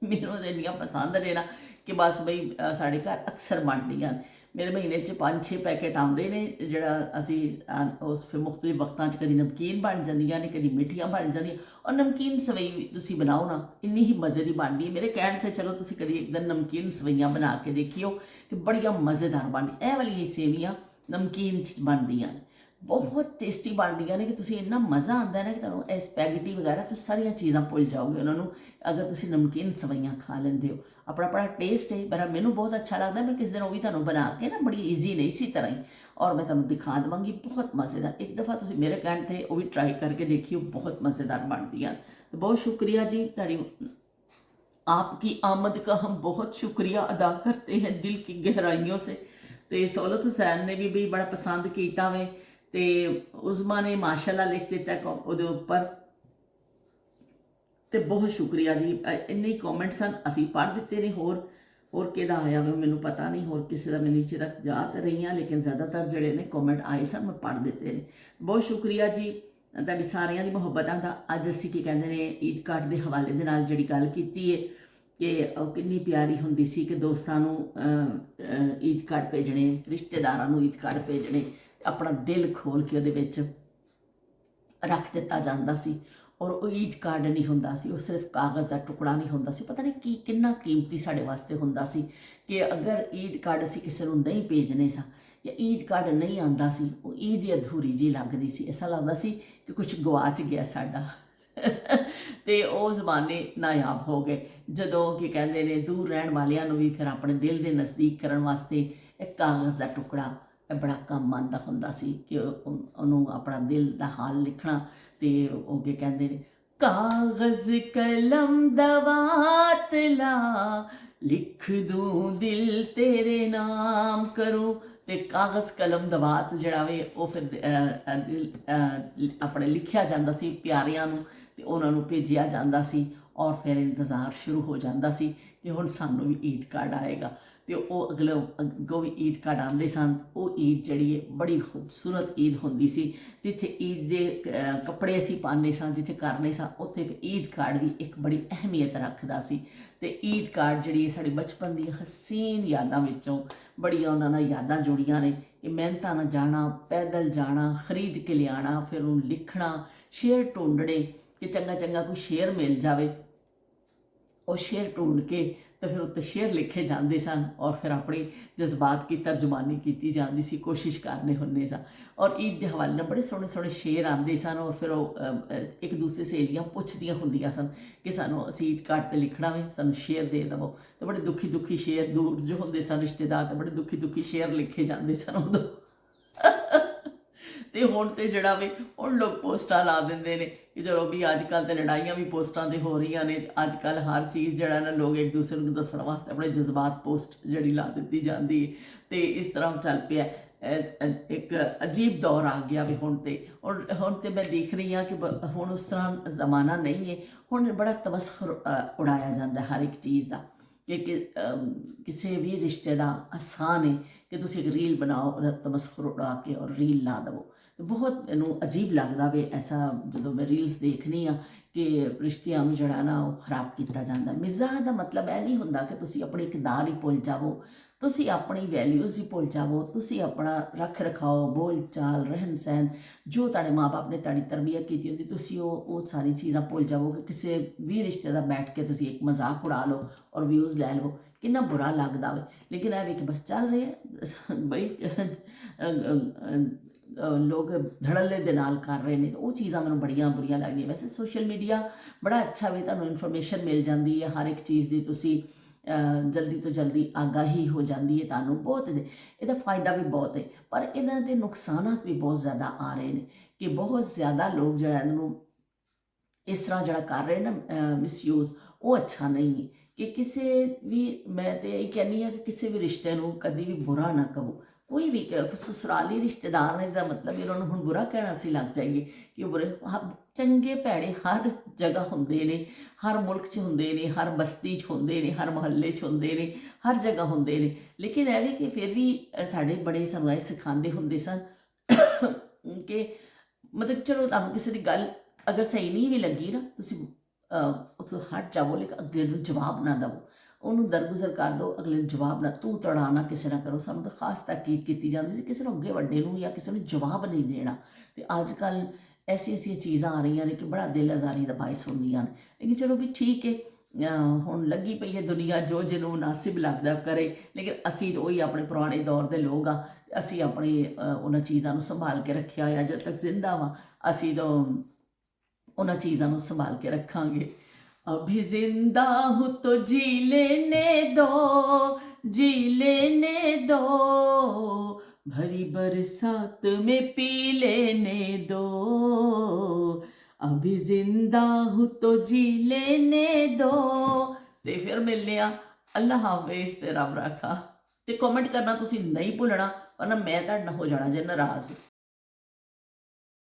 ਮੈਨੂੰ ਤਾਂ ਇੰਨੀਆਂ ਪਸੰਦ ਨੇ ਨਾ ਕਿ ਬਸ ਬਈ ਸਾਡੇ ਘਰ ਅਕਸਰ ਬਣਦੀਆਂ। ਮੇਰੇ ਮਹੀਨੇ 'ਚ 5-6 ਪੈਕੇਟ ਆਉਂਦੇ ਨੇ, ਜਿਹੜਾ ਅਸੀਂ ਉਸ ਫਿਰ ਮੁਖਤਲਿਫ ਵਕਤਾਂ 'ਚ ਕਦੀ ਨਮਕੀਨ ਬਣ ਜਾਂਦੀਆਂ ਨੇ, ਕਦੀ ਮਿੱਠੀਆਂ ਬਣ ਜਾਂਦੀਆਂ। ਔਰ ਨਮਕੀਨ ਸਵਈ ਤੁਸੀਂ ਬਣਾਓ ਨਾ, ਇੰਨੀ ਹੀ ਮਜ਼ੇ ਦੀ ਬਣਦੀ ਹੈ। ਮੇਰੇ ਕਹਿਣ 'ਤੇ ਚਲੋ ਤੁਸੀਂ ਕਦੀ ਇੱਕ ਦਿਨ ਨਮਕੀਨ ਸਵਈਆਂ ਬਣਾ ਕੇ ਦੇਖਿਓ ਕਿ ਬੜੀਆਂ ਮਜ਼ੇਦਾਰ ਬਣਦੀ। ਇਹ ਵਾਲੀਆਂ ਸੇਵੀਆਂ ਨਮਕੀਨ 'ਚ ਬਣਦੀਆਂ ਨੇ। ਬਹੁਤ ਟੇਸਟੀ ਬਣਦੀਆਂ ਨੇ ਕਿ ਤੁਸੀਂ ਇੰਨਾ ਮਜ਼ਾ ਆਉਂਦਾ ਨਾ ਕਿ ਤੁਹਾਨੂੰ ਇਹ ਸਪੈਗੇਟੀ ਵਗੈਰਾ ਤੁਸੀਂ ਸਾਰੀਆਂ ਚੀਜ਼ਾਂ ਭੁੱਲ ਜਾਓਗੇ ਉਹਨਾਂ ਨੂੰ, ਅਗਰ ਤੁਸੀਂ ਨਮਕੀਨ ਸਵਈਆਂ ਖਾ ਲੈਂਦੇ ਹੋ। ਆਪਣਾ ਆਪਣਾ ਟੇਸਟ ਹੈ, ਪਰ ਮੈਨੂੰ ਬਹੁਤ ਅੱਛਾ ਲੱਗਦਾ। ਮੈਂ ਕਿਸ ਦਿਨ ਉਹ ਵੀ ਤੁਹਾਨੂੰ ਬਣਾ ਕੇ ਨਾ, ਬੜੀ ਈਜ਼ੀ ਨਹੀਂ ਸੀ ਤਰ੍ਹਾਂ ਹੀ, ਔਰ ਮੈਂ ਤੁਹਾਨੂੰ ਦਿਖਾ ਦੇਵਾਂਗੀ, ਬਹੁਤ ਮਜ਼ੇਦਾਰ। ਇੱਕ ਦफ़ਾ ਤੁਸੀਂ ਮੇਰੇ ਕਹਿਣ 'ਤੇ ਉਹ ਵੀ ਟਰਾਈ ਕਰਕੇ देखियो, बहुत मज़ेदार बनती हैं। तो बहुत शुक्रिया जी, तारी आपकी आमद का हम बहुत शुक्रिया अदा करते हैं दिल की गहराइयों से। तो सौलत हुसैन ने भी बड़ा पसंद किया वे, तो उज़मा ने माशाल्लाह लिख दिता ਉਹਦੇ ਉੱਪਰ। तो बहुत शुक्रिया जी, इन्ने कॉमेंट सन असी पढ़ दिते ने। होर किहदा आया वे मैनूं पता नहीं, होर किसी का मैं नीचे तक जा तो रही हाँ, लेकिन ज़्यादातर जिहड़े ने कॉमेंट आए सन मैं पढ़ दिते ने। बहुत शुक्रिया जी ਤੁਹਾਡੀ ਸਾਰਿਆਂ ਦੀ ਮੁਹੱਬਤਾਂ ਦਾ। ਅੱਜ ਅਸੀਂ ਕੀ ਕਹਿੰਦੇ ਨੇ, ਈਦ ਕਾਰਡ ਦੇ ਹਵਾਲੇ ਦੇ ਨਾਲ ਜਿਹੜੀ ਗੱਲ ਕੀਤੀ ਹੈ ਕਿ ਉਹ ਕਿੰਨੀ ਪਿਆਰੀ ਹੁੰਦੀ ਸੀ ਕਿ ਦੋਸਤਾਂ ਨੂੰ ਈਦ ਕਾਰਡ ਭੇਜਣੇ, ਰਿਸ਼ਤੇਦਾਰਾਂ ਨੂੰ ਈਦ ਕਾਰਡ ਭੇਜਣੇ, ਆਪਣਾ ਦਿਲ ਖੋਲ ਕੇ ਉਹਦੇ ਵਿੱਚ ਰੱਖ ਦਿੱਤਾ ਜਾਂਦਾ ਸੀ। ਔਰ ਉਹ ਈਦ ਕਾਰਡ ਨਹੀਂ ਹੁੰਦਾ ਸੀ, ਉਹ ਸਿਰਫ ਕਾਗਜ਼ ਦਾ ਟੁਕੜਾ ਨਹੀਂ ਹੁੰਦਾ ਸੀ, ਪਤਾ ਨਹੀਂ ਕਿੰਨਾ ਕੀਮਤੀ ਸਾਡੇ ਵਾਸਤੇ ਹੁੰਦਾ ਸੀ ਕਿ ਅਗਰ ਈਦ ਕਾਰਡ ਅਸੀਂ ਕਿਸੇ ਨੂੰ ਨਹੀਂ ਭੇਜਣੇ ਸਾਂ ਜਾਂ ਈਦ ਕਾਰਡ ਨਹੀਂ ਆਉਂਦਾ ਸੀ, ਉਹ ਈਦ ਹੀ ਅਧੂਰੀ ਜਿਹੀ ਲੱਗਦੀ ਸੀ। ਐਸਾ ਲੱਗਦਾ ਸੀ ਕਿ ਕੁਝ ਗਵਾਚ ਗਿਆ ਸਾਡਾ। ਤੇ ਉਹ ਜ਼ਮਾਨੇ ਨਾਯਾਬ ਹੋ ਗਏ, ਜਦੋਂ ਕੀ ਕਹਿੰਦੇ ਨੇ ਦੂਰ ਰਹਿਣ ਵਾਲਿਆਂ ਨੂੰ ਵੀ ਫਿਰ ਆਪਣੇ ਦਿਲ ਦੇ ਨਜ਼ਦੀਕ ਕਰਨ ਵਾਸਤੇ ਇੱਕ ਕਾਗਜ਼ ਦਾ ਟੁਕੜਾ ਬੜਾ ਕੰਮ ਆਉਂਦਾ ਹੁੰਦਾ ਸੀ ਕਿ ਉਹਨੂੰ ਆਪਣਾ ਦਿਲ ਦਾ ਹਾਲ ਲਿਖਣਾ। ਤੇ ਉਹ ਕੀ ਕਹਿੰਦੇ ਨੇ, ਕਾਗਜ਼ ਕਲਮ ਦਵਾਤ ਲਾ, ਲਿਖ ਦੂੰ ਦਿਲ ਤੇਰੇ ਨਾਮ ਕਰੂੰ। ਤੇ ਕਾਗਜ਼ ਕਲਮ ਦਵਾਤ ਜਿਹੜਾ ਵੇ ਉਹ ਫਿਰ ਆਪਣੇ ਲਿਖਿਆ ਜਾਂਦਾ ਸੀ ਪਿਆਰਿਆਂ ਨੂੰ, ਤੇ ਉਹਨਾਂ ਨੂੰ ਭੇਜਿਆ ਜਾਂਦਾ ਸੀ। ਔਰ ਫਿਰ ਇੰਤਜ਼ਾਰ ਸ਼ੁਰੂ ਹੋ ਜਾਂਦਾ ਸੀ ਕਿ ਹੁਣ ਸਾਨੂੰ ਵੀ ਈਦ ਕਾਰਡ ਆਏਗਾ। ਤੇ ਉਹ ਅੱਗੋਂ ਵੀ ਈਦ ਕਾਰਡ ਆਉਂਦੇ ਸਨ। ਉਹ ਈਦ ਜਿਹੜੀ ਹੈ ਬੜੀ ਖੂਬਸੂਰਤ ਈਦ ਹੁੰਦੀ ਸੀ, ਜਿੱਥੇ ਈਦ ਦੇ ਕੱਪੜੇ ਅਸੀਂ ਪਾਉਂਦੇ ਸਾਂ, ਜਿੱਥੇ ਕਰਨੇ ਸਾਂ, ਉੱਥੇ ਈਦ ਕਾਰਡ ਵੀ ਇੱਕ ਬੜੀ ਅਹਿਮੀਅਤ ਰੱਖਦਾ ਸੀ। ਤੇ ਈਦ ਕਾਰਡ ਜਿਹੜੀ ਸਾਡੀ ਬਚਪਨ ਦੀਆਂ ਹਸੀਨ ਯਾਦਾਂ ਵਿੱਚੋਂ ਬੜੀਆਂ ਉਹਨਾਂ ਨਾਲ ਯਾਦਾਂ ਜੁੜੀਆਂ ਨੇ ਕਿ ਮਿਹਨਤਾਂ ਨਾਲ ਜਾਣਾ, ਪੈਦਲ ਜਾਣਾ, ਖਰੀਦ ਕੇ ਲਿਆਉਣਾ, ਫਿਰ ਉਹਨੂੰ ਲਿਖਣਾ, ਸ਼ੇਰ ਢੂੰਡਣੇ ਕਿ ਚੰਗਾ ਚੰਗਾ ਕੋਈ ਸ਼ੇਰ ਮਿਲ ਜਾਵੇ, ਉਹ ਸ਼ੇਰ ਢੂੰਡ ਕੇ ਤੇ ਫਿਰ ਉੱਤੇ ਸ਼ੇਰ ਲਿਖੇ ਜਾਂਦੇ ਸਨ। ਔਰ ਫਿਰ ਆਪਣੇ ਜਜ਼ਬਾਤ की ਤਰਜਮਾਨੀ ਕੀਤੀ ਜਾਂਦੀ ਸੀ, ਕੋਸ਼ਿਸ਼ ਕਰਨੇ ਹੁੰਦੇ ਸਾਂ। ਔਰ ਈਦ ਦੇ ਹਵਾਲੇ ਨਾਲ ਬੜੇ ਸੋਹਣੇ ਸੋਹਣੇ ਸ਼ੇਰ ਆਉਂਦੇ ਸਨ। ਔਰ ਫਿਰ ਉਹ ਇੱਕ ਦੂਸਰੇ ਸਹੇਲੀਆਂ ਪੁੱਛਦੀਆਂ ਹੁੰਦੀਆਂ ਸਨ ਕਿ ਸਾਨੂੰ ਅਸੀਂ ਈਦ ਕਾਰਡ 'ਤੇ ਲਿਖਣਾ ਵੇ, ਸਾਨੂੰ ਸ਼ੇਰ ਦੇ ਦੇਵੋ। ਤੇ ਬੜੇ ਦੁਖੀ ਦੁਖੀ ਸ਼ੇਰ, ਦੂਰ ਜੋ ਹੁੰਦੇ ਸਨ ਰਿਸ਼ਤੇਦਾਰ, ਤੇ ਬੜੇ ਦੁਖੀ ਦੁਖੀ ਸ਼ੇਰ ਲਿਖੇ ਜਾਂਦੇ ਸਨ ਉਦੋਂ। ਤੇ ਹੁਣ ਤੇ ਜਿਹੜਾ ਵੇ ਹੁਣ ਲੋਕ ਪੋਸਟਾਂ ਲਾ ਦਿੰਦੇ ਨੇ ਕਿ ਚਲੋ ਵੀ ਅੱਜ ਕੱਲ੍ਹ ਤੇ ਲੜਾਈਆਂ ਵੀ ਪੋਸਟਾਂ 'ਤੇ ਹੋ ਰਹੀਆਂ ਨੇ। ਅੱਜ ਕੱਲ੍ਹ ਹਰ ਚੀਜ਼ ਜਿਹੜਾ ਨਾ ਲੋਕ ਇੱਕ ਦੂਸਰੇ ਨੂੰ ਦੱਸਣ ਵਾਸਤੇ ਆਪਣੇ ਜਜ਼ਬਾਤ ਪੋਸਟ ਜਿਹੜੀ ਲਾ ਦਿੱਤੀ ਜਾਂਦੀ ਹੈ। ਤੇ ਇਸ ਤਰ੍ਹਾਂ ਚੱਲ ਪਿਆ ਇੱਕ ਅਜੀਬ ਦੌਰ ਆ ਗਿਆ ਵੀ ਹੁਣ ਤੇ। ਹੁਣ ਤੇ ਮੈਂ ਦੇਖ ਰਹੀ ਹਾਂ ਕਿ ਹੁਣ ਉਸ ਤਰ੍ਹਾਂ ਜ਼ਮਾਨਾ ਨਹੀਂ ਹੈ। ਹੁਣ ਬੜਾ ਤਮਸਖਰ ਉਡਾਇਆ ਜਾਂਦਾ ਹਰ ਇੱਕ ਚੀਜ਼ ਦਾ ਕਿ ਕਿਸੇ ਵੀ ਰਿਸ਼ਤੇ ਦਾ ਆਸਾਨ ਹੈ ਕਿ ਤੁਸੀਂ ਇੱਕ ਰੀਲ ਬਣਾਓ, ਉਹਦਾ ਤਮਸਖਰ ਉਡਾ ਕੇ ਔਰ ਰੀਲ ਲਾ ਦੇਵੋ। ਤੇ ਬਹੁਤ ਮੈਨੂੰ ਅਜੀਬ ਲੱਗਦਾ ਵੇ ਐਸਾ ਜਦੋਂ ਮੈਂ ਰੀਲਸ ਦੇਖਣੀ ਆ ਕਿ ਰਿਸ਼ਤਿਆਂ ਨੂੰ ਜਿਹੜਾ ਨਾ ਉਹ ਖਰਾਬ ਕੀਤਾ ਜਾਂਦਾ। ਮਿਜ਼ਾਹ ਦਾ ਮਤਲਬ ਇਹ ਨਹੀਂ ਹੁੰਦਾ ਕਿ ਤੁਸੀਂ ਆਪਣੀ ਕਿਰਦਾਰ ਹੀ ਭੁੱਲ ਜਾਵੋ, ਤੁਸੀਂ ਆਪਣੀ ਵੈਲਿਊਜ਼ ਹੀ ਭੁੱਲ ਜਾਵੋ, ਤੁਸੀਂ ਆਪਣਾ ਰੱਖ ਰਖਾਓ, ਬੋਲ ਚਾਲ, ਰਹਿਣ ਸਹਿਣ, ਜੋ ਤੁਹਾਡੇ ਮਾਂ ਬਾਪ ਨੇ ਤੁਹਾਡੀ ਤਰਬੀਅਤ ਕੀਤੀ ਹੁੰਦੀ, ਤੁਸੀਂ ਉਹ ਸਾਰੀ ਚੀਜ਼ਾਂ ਭੁੱਲ ਜਾਵੋ ਕਿ ਕਿਸੇ ਵੀ ਰਿਸ਼ਤੇ ਦਾ ਬੈਠ ਕੇ ਤੁਸੀਂ ਇੱਕ ਮਜ਼ਾਕ ਉਡਾ ਲਓ ਔਰ ਵਿਊਜ਼ ਲੈ ਲਵੋ, ਕਿੰਨਾ ਬੁਰਾ ਲੱਗਦਾ ਵੇ। ਲੇਕਿਨ ਇਹ ਵੀ ਕਿ ਬਸ ਚੱਲ ਰਹੇ ਬਈ ਲੋਕ ਧੜੱਲੇ ਦੇ ਨਾਲ ਕਰ ਰਹੇ ਨੇ, ਉਹ ਚੀਜ਼ਾਂ ਮੈਨੂੰ ਬੜੀਆਂ ਬੁਰੀਆਂ ਲੱਗਦੀਆਂ। ਵੈਸੇ ਸੋਸ਼ਲ ਮੀਡੀਆ ਬੜਾ ਅੱਛਾ ਵੀ, ਤੁਹਾਨੂੰ ਇਨਫੋਰਮੇਸ਼ਨ ਮਿਲ ਜਾਂਦੀ ਹੈ ਹਰ ਇੱਕ ਚੀਜ਼ ਦੀ, ਤੁਸੀਂ ਜਲਦੀ ਤੋਂ ਜਲਦੀ ਆਗਾਹੀ ਹੋ ਜਾਂਦੀ ਹੈ ਤੁਹਾਨੂੰ। ਬਹੁਤ ਇਹਦਾ ਫਾਇਦਾ ਵੀ ਬਹੁਤ ਹੈ, ਪਰ ਇਹਨਾਂ ਦੇ ਨੁਕਸਾਨਾਤ ਵੀ ਬਹੁਤ ਜ਼ਿਆਦਾ ਆ ਰਹੇ ਨੇ ਕਿ ਬਹੁਤ ਜ਼ਿਆਦਾ ਲੋਕ ਜਿਹੜਾ ਇਹਨੂੰ ਇਸ ਤਰ੍ਹਾਂ ਜਿਹੜਾ ਕਰ ਰਹੇ ਨਾ ਮਿਸਯੂਜ਼, ਉਹ ਅੱਛਾ ਨਹੀਂ ਹੈ। ਕਿ ਕਿਸੇ ਵੀ, ਮੈਂ ਤਾਂ ਇਹ ਕਹਿੰਦੀ ਹਾਂ ਕਿ ਕਿਸੇ ਵੀ ਰਿਸ਼ਤੇ ਨੂੰ ਕਦੀ ਵੀ ਬੁਰਾ ਨਾ ਕਹੋ। ਕੋਈ ਵੀ ਸਸੁਰਾਲੀ ਰਿਸ਼ਤੇਦਾਰ ਨੇ ਦਾ ਮਤਲਬ ਵੀ ਉਹਨਾਂ ਨੂੰ ਹੁਣ ਬੁਰਾ ਕਹਿਣਾ ਅਸੀਂ ਲੱਗ ਜਾਈਏ ਕਿ ਉਹ ਬੁਰੇ। ਚੰਗੇ ਭੈੜੇ ਹਰ ਜਗ੍ਹਾ ਹੁੰਦੇ ਨੇ, ਹਰ ਮੁਲਕ 'ਚ ਹੁੰਦੇ ਨੇ, ਹਰ ਬਸਤੀ 'ਚ ਹੁੰਦੇ ਨੇ, ਹਰ ਮੁਹੱਲੇ 'ਚ ਹੁੰਦੇ ਨੇ, ਹਰ ਜਗ੍ਹਾ ਹੁੰਦੇ ਨੇ। ਲੇਕਿਨ ਇਹ ਵੀ ਕਿ ਫਿਰ ਵੀ ਸਾਡੇ ਬੜੇ ਸਾਨੂੰ ਇਹ ਸਿਖਾਉਂਦੇ ਹੁੰਦੇ ਸਨ ਕਿ ਮਤਲਬ ਚਲੋ ਤੁਹਾਨੂੰ ਕਿਸੇ ਦੀ ਗੱਲ ਅਗਰ ਸਹੀ ਨਹੀਂ ਵੀ ਲੱਗੀ ਨਾ, ਤੁਸੀਂ ਉੱਥੋਂ ਹਟ ਜਾਵੋ, ਲੇਕਿਨ ਅਗਲੇ ਨੂੰ ਜਵਾਬ ਨਾ ਦੇਵੋ, ਉਹਨੂੰ ਦਰਗੁਜ਼ਰ ਕਰ ਦਿਓ, ਅਗਲੇ ਨੂੰ ਜਵਾਬ ਨਾ, ਤੂੰ ਤੜਾ ਨਾ ਕਿਸੇ ਨਾਲ ਕਰੋ। ਸਾਨੂੰ ਤਾਂ ਖਾਸ ਤਾਕੀਦ ਕੀਤੀ ਜਾਂਦੀ ਸੀ ਕਿਸੇ ਨੂੰ ਅੱਗੇ ਵੱਡੇ ਨੂੰ ਜਾਂ ਕਿਸੇ ਨੂੰ ਜਵਾਬ ਨਹੀਂ ਦੇਣਾ। ਤੇ ਅੱਜ ਕੱਲ੍ਹ ਐਸੀਆਂ ਚੀਜ਼ਾਂ ਆ ਰਹੀਆਂ ਨੇ ਕਿ ਬੜਾ ਦਿਲ ਆਜ਼ਾਰੀ ਦਾ ਬਾਇਸ ਹੁੰਦੀਆਂ ਨੇ। ਲੇਕਿਨ ਚਲੋ ਵੀ ਠੀਕ ਹੈ, ਹੁਣ ਲੱਗੀ ਪਈ ਹੈ ਦੁਨੀਆ ਜੋ ਜਿਹਨੂੰ ਮੁਨਾਸਿਬ ਲੱਗਦਾ ਕਰੇ, ਲੇਕਿਨ ਅਸੀਂ ਤਾਂ ਉਹੀ ਆਪਣੇ ਪੁਰਾਣੇ ਦੌਰ ਦੇ ਲੋਕ ਆ। ਅਸੀਂ ਆਪਣੇ ਉਹਨਾਂ ਚੀਜ਼ਾਂ ਨੂੰ ਸੰਭਾਲ ਕੇ ਰੱਖਿਆ ਹੋਇਆ। ਜਦ ਤੱਕ ਜ਼ਿੰਦਾ ਵਾਂ ਅਸੀਂ ਤਾਂ ਉਹਨਾਂ ਚੀਜ਼ਾਂ ਨੂੰ ਸੰਭਾਲ ਕੇ ਰੱਖਾਂਗੇ। अभी जिंदा हूँ तो जी लेने दो, जी लेने दो, भरी बरसात में पी लेने दो। अभी जिंदा हूँ तो जी लेने दो। ਤੇ ਫਿਰ ਮਿਲਨੇ ਆ। ਅੱਲਾ ਹਾਫਿਜ਼ ਤੇ ਰੱਬ ਰਾਖਾ। ਤੇ ਕਮੈਂਟ ਕਰਨਾ ਤੁਸੀਂ ਨਹੀਂ ਭੁੱਲਣਾ, ਵਰਨਾ ਮੈਂ ਤੁਹਾਡੇ ਨਾਲ ਹੋ ਜਾਣਾ ਜੇ ਨਾਰਾਜ਼।